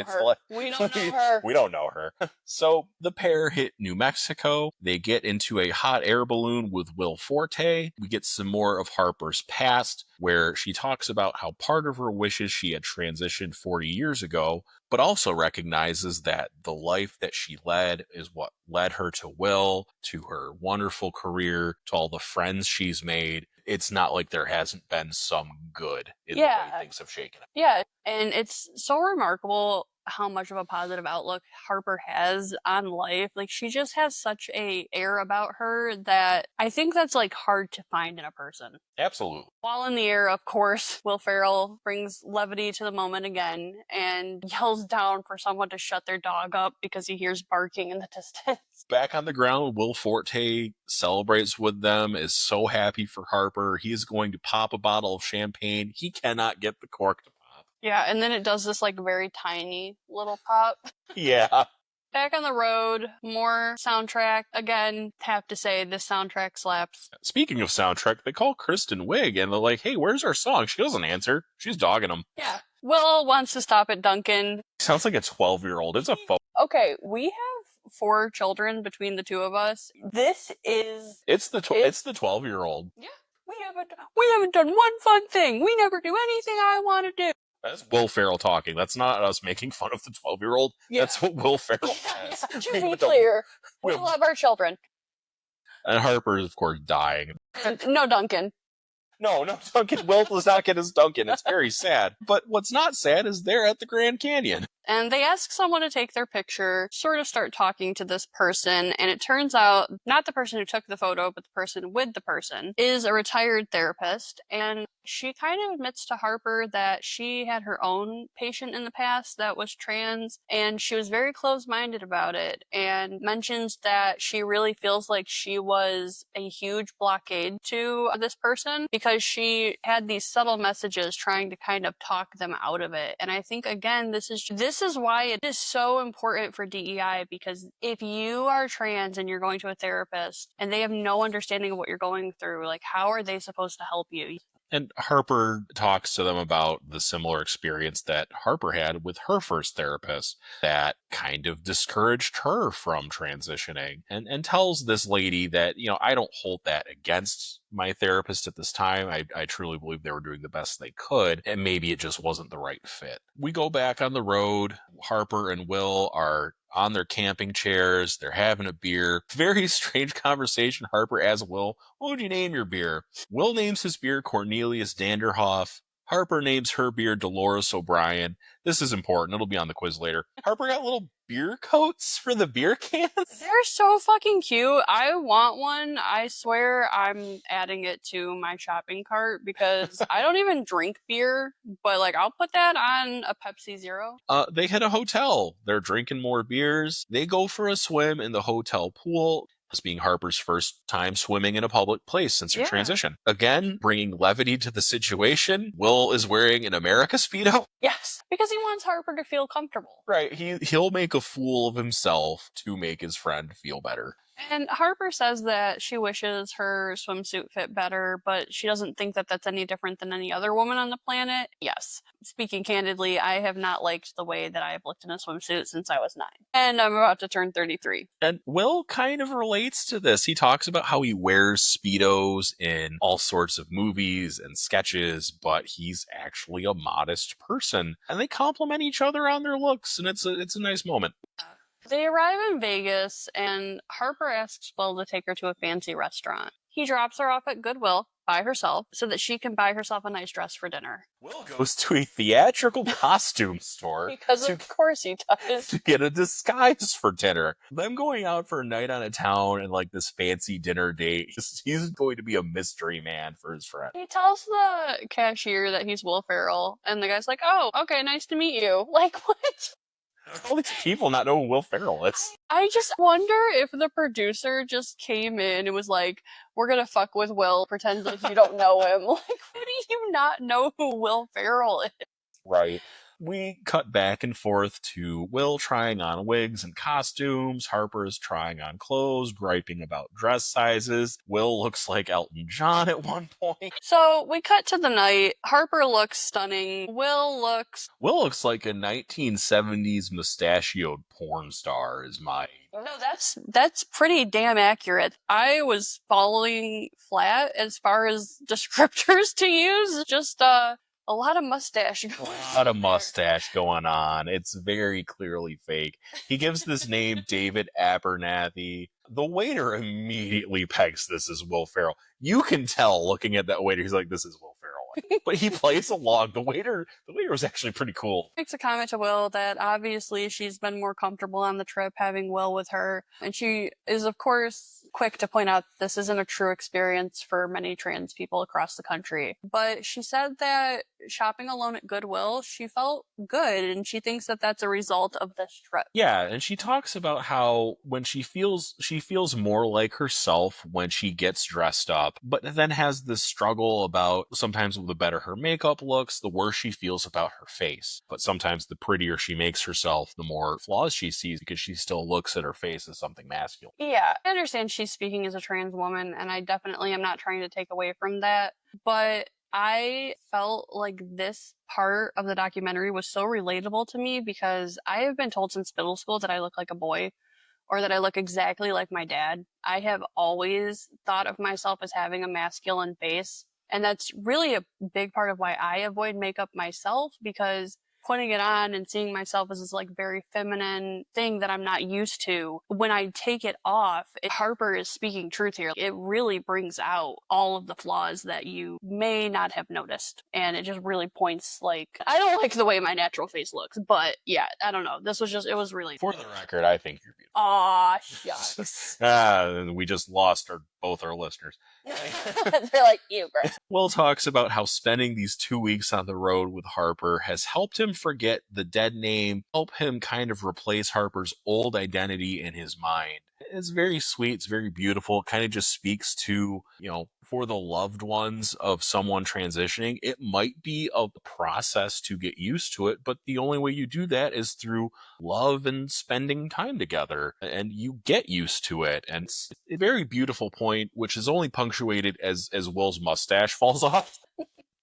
Speaker 1: We don't know her.
Speaker 2: We don't know her. So the pair hit New Mexico. They get into a hot air balloon with Will Forte. We get some more of Harper's past, where she talks about how part of her wishes she had transitioned 40 years ago, but also recognizes that the life that she led is what led her to Will, to her wonderful career, to all the friends she's made. It's not like there hasn't been some good in the way things have shaken out.
Speaker 1: Yeah, and it's so remarkable how much of a positive outlook Harper has on life. Like, she just has such a air about her that I think that's hard to find in a person.
Speaker 2: Absolutely.
Speaker 1: While in the air, of course, Will Ferrell brings levity to the moment again and yells down for someone to shut their dog up because he hears barking in the distance.
Speaker 2: Back on the ground, Will Forte celebrates with them, is so happy for Harper. He is going to pop a bottle of champagne. He cannot get the cork to pop.
Speaker 1: Yeah, and then it does this very tiny little pop.
Speaker 2: Yeah.
Speaker 1: Back on the road, more soundtrack. Again, have to say, this soundtrack slaps.
Speaker 2: Speaking of soundtrack, they call Kristen Wiig and they're like, hey, where's our song? She doesn't answer. She's dogging them.
Speaker 1: Yeah. Will wants to stop at Dunkin'.
Speaker 2: Sounds like a 12-year-old. It's a phone.
Speaker 1: Okay, we have 4 children between the two of us. This is...
Speaker 2: It's the 12-year-old.
Speaker 1: Yeah. We haven't done one fun thing. We never do anything I want to do.
Speaker 2: That's Will Ferrell talking. That's not us making fun of the 12-year-old. Yeah. That's what Will Ferrell says.
Speaker 1: Yeah. To be clear, we love our children.
Speaker 2: And Harper is, of course, dying.
Speaker 1: No Duncan.
Speaker 2: No, Duncan. Will does not get his Duncan. It's very sad. But what's not sad is they're at the Grand Canyon.
Speaker 1: And they ask someone to take their picture, sort of start talking to this person, and it turns out not the person who took the photo, but the person with the person is a retired therapist, and she kind of admits to Harper that she had her own patient in the past that was trans, and she was very close-minded about it, and mentions that she really feels like she was a huge blockade to this person because she had these subtle messages trying to kind of talk them out of it. And I think, again, this is why it is so important for DEI, because if you are trans and you're going to a therapist and they have no understanding of what you're going through, how are they supposed to help you?
Speaker 2: And Harper talks to them about the similar experience that Harper had with her first therapist that kind of discouraged her from transitioning, and tells this lady that, I don't hold that against my therapist at this time. I truly believe they were doing the best they could, and maybe it just wasn't the right fit. We go back on the road. Harper and Will are on their camping chairs. They're having a beer. Very strange conversation. Harper asks Will, what would you name your beer? Will names his beer Cornelius Danderhoff. Harper names her beer Dolores O'Brien. This is important. It'll be on the quiz later. Harper got little beer coats for the beer cans.
Speaker 1: They're so fucking cute. I want one. I swear I'm adding it to my shopping cart because I don't even drink beer, but I'll put that on a Pepsi Zero.
Speaker 2: They hit a hotel. They're drinking more beers. They go for a swim in the hotel pool. This being Harper's first time swimming in a public place since her transition. Again, bringing levity to the situation. Will is wearing an America Speedo.
Speaker 1: Yes, because he wants Harper to feel comfortable.
Speaker 2: Right, he'll make a fool of himself to make his friend feel better.
Speaker 1: And Harper says that she wishes her swimsuit fit better, but she doesn't think that that's any different than any other woman on the planet. Yes. Speaking candidly, I have not liked the way that I have looked in a swimsuit since I was 9. And I'm about to turn 33.
Speaker 2: And Will kind of relates to this. He talks about how he wears Speedos in all sorts of movies and sketches, but he's actually a modest person. And they compliment each other on their looks, and it's a nice moment.
Speaker 1: They arrive in Vegas, and Harper asks Will to take her to a fancy restaurant. He drops her off at Goodwill by herself so that she can buy herself a nice dress for dinner.
Speaker 2: Will goes to a theatrical costume store
Speaker 1: Because of course he does.
Speaker 2: to get a disguise for dinner. Them going out for a night on a town and like this fancy dinner date. He's going to be a mystery man for his friend.
Speaker 1: He tells the cashier that he's Will Ferrell, and the guy's like, "Oh, okay, nice to meet you." Like, what?
Speaker 2: All these people not know who Will Ferrell is.
Speaker 1: I just wonder if the producer just came in and was like, "We're gonna fuck with Will, pretend like you don't know him." Like, how do you not know who Will Ferrell is?
Speaker 2: Right. We cut back and forth to Will trying on wigs and costumes, Harper's trying on clothes, griping about dress sizes. Will looks like Elton John at one point.
Speaker 1: So we cut to the night. Harper looks stunning. Will looks
Speaker 2: like a 1970s mustachioed porn star is my...
Speaker 1: No, that's pretty damn accurate. I was following flat as far as descriptors to use. Just a lot of mustache going on.
Speaker 2: A lot of mustache going on. It's very clearly fake. He gives this name David Abernathy. The waiter immediately pegs this as Will Ferrell. You can tell looking at that waiter, he's like, this is Will Ferrell. But he plays along. The waiter was actually pretty cool.
Speaker 1: Makes a comment to Will that obviously she's been more comfortable on the trip having Will with her. And she is, of course, quick to point out this isn't a true experience for many trans people across the country. But she said that shopping alone at Goodwill, she felt good, and she thinks that that's a result of this trip.
Speaker 2: Yeah, and she talks about how when she feels more like herself when she gets dressed up, but then has this struggle about sometimes the better her makeup looks, the worse she feels about her face. But sometimes the prettier she makes herself, the more flaws she sees because she still looks at her face as something masculine.
Speaker 1: Yeah, I understand she's speaking as a trans woman, and I definitely am not trying to take away from that, but I felt like this part of the documentary was so relatable to me because I have been told since middle school that I look like a boy or that I look exactly like my dad. I have always thought of myself as having a masculine face. And that's really a big part of why I avoid makeup myself, because putting it on and seeing myself as this like very feminine thing that I'm not used to, when I take it off, Harper is speaking truth here. It really brings out all of the flaws that you may not have noticed. And it just really points like, I don't like the way my natural face looks, but yeah, I don't know. This was just, it was really...
Speaker 2: For the record, I think you're beautiful.
Speaker 1: Aw, shucks.
Speaker 2: We just lost both our listeners.
Speaker 1: They're like, ew, gross.
Speaker 2: Will talks about how spending these 2 weeks on the road with Harper has helped him forget the dead name, help him kind of replace Harper's old identity in his mind. It's very sweet. It's very beautiful. It kind of just speaks to, for the loved ones of someone transitioning, it might be a process to get used to it, but the only way you do that is through love and spending time together, and you get used to it. And it's a very beautiful point, which is only punctuated as Will's mustache falls off.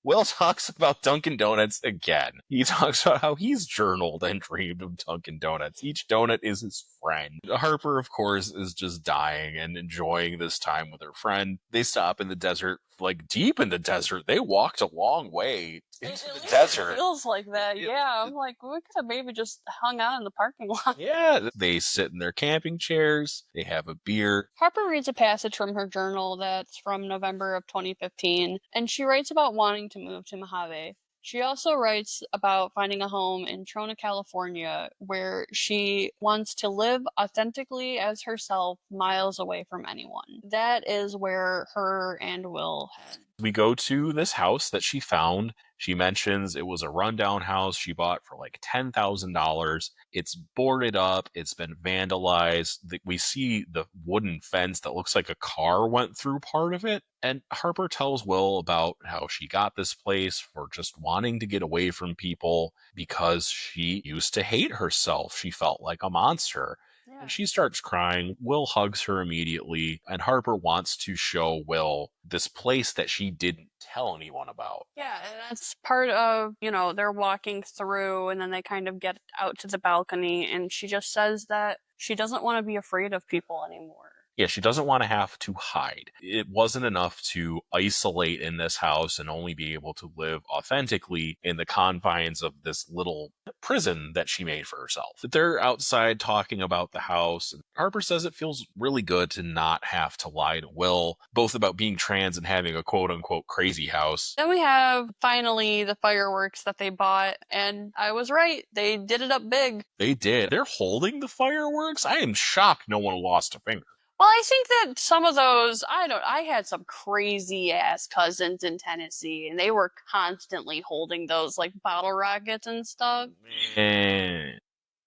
Speaker 2: Will talks about Dunkin' Donuts again. He talks about how he's journaled and dreamed of Dunkin' Donuts. Each donut is his friend. Harper, of course, is just dying and enjoying this time with her friend. They stop in the desert, like deep in the desert. They walked a long way into the desert.
Speaker 1: It feels like that, yeah. I'm like, we could have maybe just hung out in the parking lot.
Speaker 2: Yeah, they sit in their camping chairs. They have a beer.
Speaker 1: Harper reads a passage from her journal that's from November of 2015, and she writes about wanting to move to Mojave. She also writes about finding a home in Trona, California, where she wants to live authentically as herself, miles away from anyone. That is where her and Will head.
Speaker 2: We go to this house that she found. She mentions it was a rundown house she bought for like $10,000. It's boarded up. It's been vandalized. We see the wooden fence that looks like a car went through part of it. And Harper tells Will about how she got this place for just wanting to get away from people because she used to hate herself. She felt like a monster.
Speaker 1: Yeah.
Speaker 2: And she starts crying. Will hugs her immediately, and Harper wants to show Will this place that she didn't tell anyone about.
Speaker 1: Yeah, and that's part of, they're walking through, and then they kind of get out to the balcony, and she just says that she doesn't want to be afraid of people anymore.
Speaker 2: Yeah, she doesn't want to have to hide. It wasn't enough to isolate in this house and only be able to live authentically in the confines of this little prison that she made for herself. They're outside talking about the house, and Harper says it feels really good to not have to lie to Will, both about being trans and having a quote-unquote crazy house.
Speaker 1: Then we have finally the fireworks that they bought, and I was right. They did it up big.
Speaker 2: They did. They're holding the fireworks? I am shocked no one lost a finger.
Speaker 1: Well, I think that some of those, I had some crazy ass cousins in Tennessee, and they were constantly holding those like bottle rockets and stuff.
Speaker 2: Man.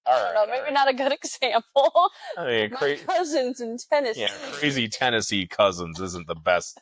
Speaker 1: I don't know, maybe not a good example.
Speaker 2: I mean,
Speaker 1: My cousins in Tennessee.
Speaker 2: Yeah, crazy Tennessee cousins isn't the best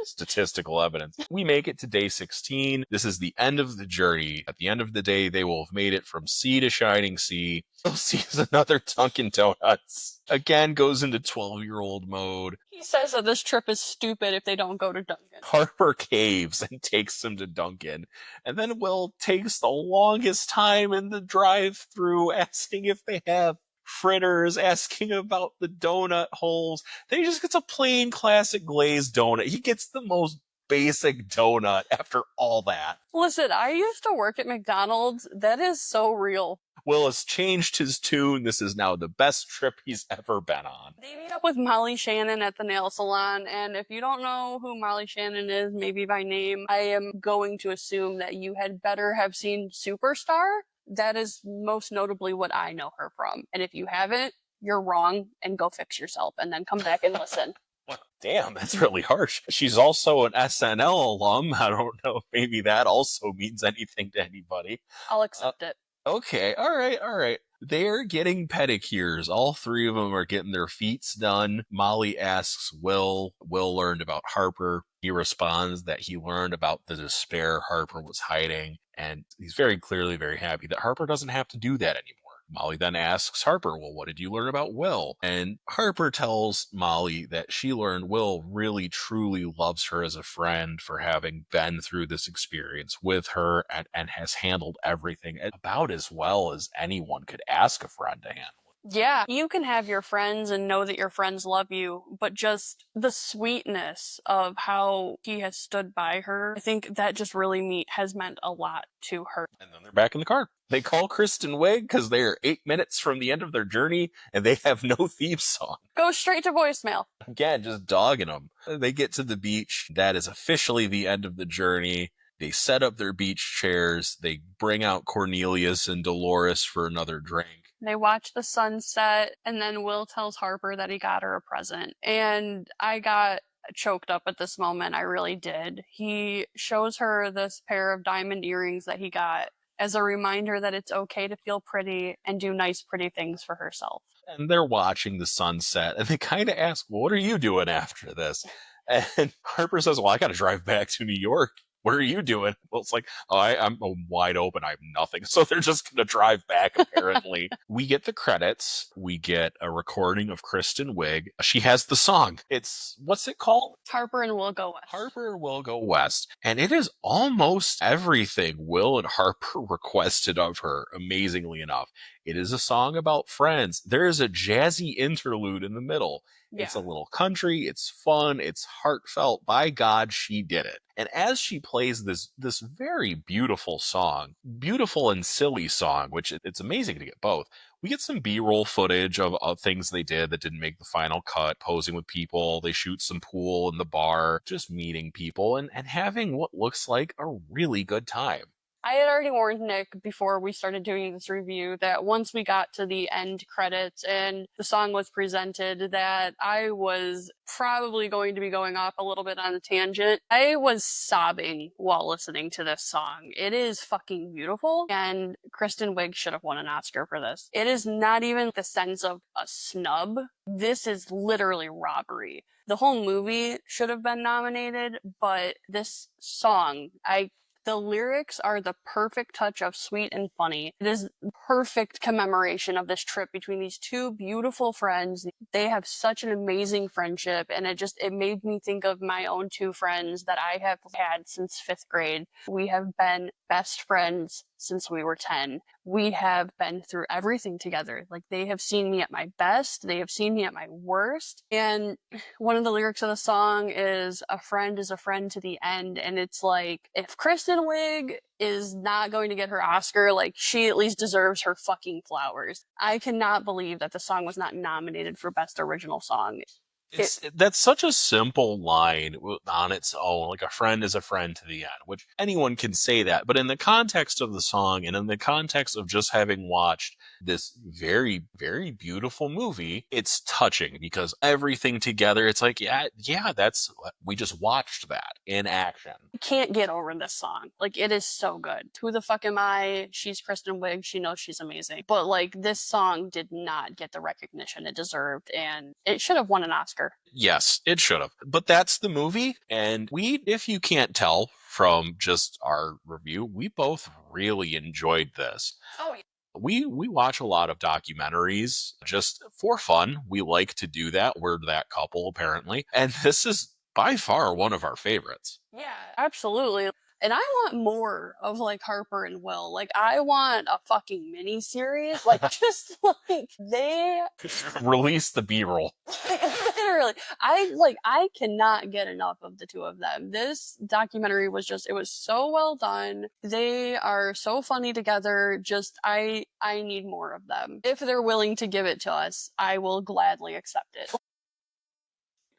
Speaker 2: statistical evidence. We make it to day 16. This is the end of the journey. At the end of the day, they will have made it from sea to shining sea. We'll see another Dunkin' Donuts. Again, goes into 12-year-old mode.
Speaker 1: He says that this trip is stupid if they don't go to Dunkin'.
Speaker 2: Harper caves and takes him to Dunkin'. And then Will takes the longest time in the drive-thru asking if they have fritters, asking about the donut holes. Then he just gets a plain classic glazed donut. He gets the most basic donut after all that.
Speaker 1: Listen, I used to work at McDonald's. That is so real.
Speaker 2: Will has changed his tune. This is now the best trip he's ever been on.
Speaker 1: They meet up with Molly Shannon at the nail salon, and if you don't know who Molly Shannon is, maybe by name, I am going to assume that you had better have seen Superstar. That is most notably what I know her from. And if you haven't, you're wrong, and go fix yourself, and then come back and listen.
Speaker 2: Well, damn, that's really harsh. She's also an SNL alum. I don't know if maybe that also means anything to anybody.
Speaker 1: I'll accept it.
Speaker 2: Okay, all right. They're getting pedicures. All three of them are getting their feet done. Molly asks Will. Will learned about Harper. He responds that he learned about the despair Harper was hiding, and he's very clearly very happy that Harper doesn't have to do that anymore. Molly then asks Harper, well, what did you learn about Will? And Harper tells Molly that she learned Will really truly loves her as a friend for having been through this experience with her and has handled everything about as well as anyone could ask a friend to handle.
Speaker 1: Yeah, you can have your friends and know that your friends love you, but just the sweetness of how he has stood by her, I think that just really has meant a lot to her.
Speaker 2: And then they're back in the car. They call Kristen Wiig because they are 8 minutes from the end of their journey and they have no theme song.
Speaker 1: Go straight to voicemail.
Speaker 2: Again, just dogging them. They get to the beach. That is officially the end of the journey. They set up their beach chairs. They bring out Cornelius and Dolores for another drink.
Speaker 1: They watch the sunset, and then Will tells Harper that he got her a present. And I got choked up at this moment. I really did. He shows her this pair of diamond earrings that he got as a reminder that it's okay to feel pretty and do nice, pretty things for herself.
Speaker 2: And they're watching the sunset, and they kind of ask, well, what are you doing after this? And Harper says, well, I got to drive back to New York. What are you doing? Well, it's like, oh, I'm wide open. I have nothing. So they're just going to drive back, apparently. We get the credits. We get a recording of Kristen Wiig. She has the song. What's it called?
Speaker 1: Harper and Will Go West.
Speaker 2: Harper Will Go West. And it is almost everything Will and Harper requested of her, amazingly enough. It is a song about friends. There is a jazzy interlude in the middle. Yeah. It's a little country, it's fun, it's heartfelt. By God, she did it. And as she plays this very beautiful song, beautiful and silly song, which it's amazing to get both, we get some B-roll footage of things they did that didn't make the final cut, posing with people. They shoot some pool in the bar, just meeting people and having what looks like a really good time.
Speaker 1: I had already warned Nick before we started doing this review that once we got to the end credits and the song was presented that I was probably going to be going off a little bit on a tangent. I was sobbing while listening to this song. It is fucking beautiful, and Kristen Wiig should have won an Oscar for this. It is not even the sense of a snub. This is literally robbery. The whole movie should have been nominated, but this song, the lyrics are the perfect touch of sweet and funny. It is perfect commemoration of this trip between these two beautiful friends. They have such an amazing friendship, and it made me think of my own two friends that I have had since 5th grade. We have been best friends since we were 10. We have been through everything together. Like, they have seen me at my best, they have seen me at my worst. And one of the lyrics of the song is a friend to the end. And it's like, if Kristen Wiig is not going to get her Oscar, like, she at least deserves her fucking flowers. I cannot believe that the song was not nominated for Best Original Song.
Speaker 2: That's such a simple line on its own. Like, a friend is a friend to the end, which anyone can say that. But in the context of the song and in the context of just having watched this very, very beautiful movie, it's touching because everything together, it's like, yeah, we just watched that in action.
Speaker 1: I can't get over this song. Like, it is so good. Who the fuck am I? She's Kristen Wiig. She knows she's amazing. But, like, this song did not get the recognition it deserved, and it should have won an Oscar.
Speaker 2: Yes, it should have. But that's the movie. And if you can't tell from just our review, we both really enjoyed this.
Speaker 1: Oh, yeah.
Speaker 2: We watch a lot of documentaries just for fun. We like to do that. We're that couple, apparently. And this is by far one of our favorites.
Speaker 1: Yeah, absolutely. And I want more of, like, Harper and Will. Like, I want a fucking mini series. Like, just like they
Speaker 2: Release the B-roll.
Speaker 1: literally. I cannot get enough of the two of them. This documentary was just, it was so well done. They are so funny together. Just I need more of them. If they're willing to give it to us, I will gladly accept it.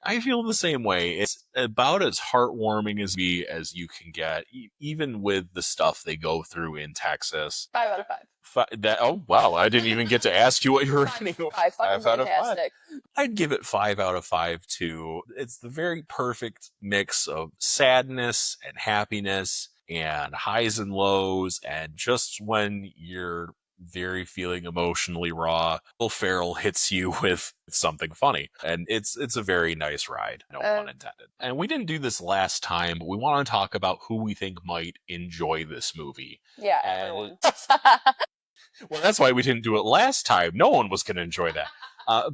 Speaker 2: I feel the same way. It's about as heartwarming as you can get, even with the stuff they go through in Texas.
Speaker 1: 5 out of 5.
Speaker 2: Oh wow! I didn't even get to ask you what you were rating.
Speaker 1: 5 fucking
Speaker 2: out of 5.
Speaker 1: fantastic.
Speaker 2: I'd give it 5 out of 5 too. It's the very perfect mix of sadness and happiness and highs and lows, and just when you're very feeling emotionally raw, Will Ferrell hits you with something funny, and it's a very nice ride, no pun intended. And we didn't do this last time, but we want to talk about who we think might enjoy this movie.
Speaker 1: Yeah, everyone.
Speaker 2: Well, that's why we didn't do it last time. No one was going to enjoy that.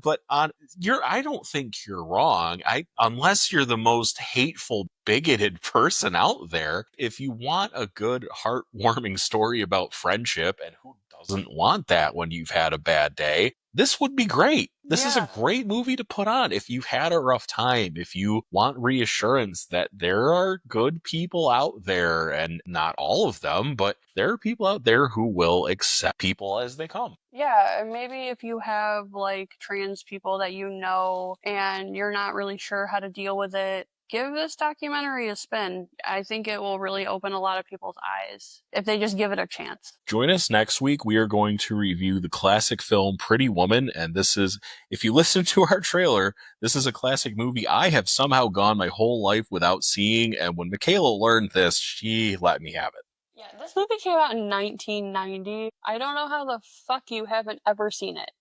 Speaker 2: But I don't think you're wrong. Unless you're the most hateful, bigoted person out there, if you want a good, heartwarming story about friendship, and who doesn't want that when you've had a bad day, this would be great. This is a great movie to put on if you've had a rough time, if you want reassurance that there are good people out there, and not all of them, but there are people out there who will accept people as they come.
Speaker 1: Yeah, maybe if you have, like, trans people that you know and you're not really sure how to deal with it, give this documentary a spin. I think it will really open a lot of people's eyes if they just give it a chance.
Speaker 2: Join us next week. We are going to review the classic film Pretty Woman, and this is, if you listen to our trailer, this is a classic movie I have somehow gone my whole life without seeing, and when Makaila learned this, she let me have it.
Speaker 1: Yeah, this movie came out in 1990. I don't know how the fuck you haven't ever seen it.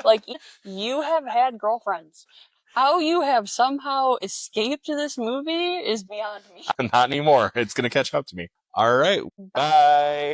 Speaker 1: Like, you have had girlfriends. How you have somehow escaped this movie is beyond me.
Speaker 2: Not anymore. It's going to catch up to me. All right. Bye.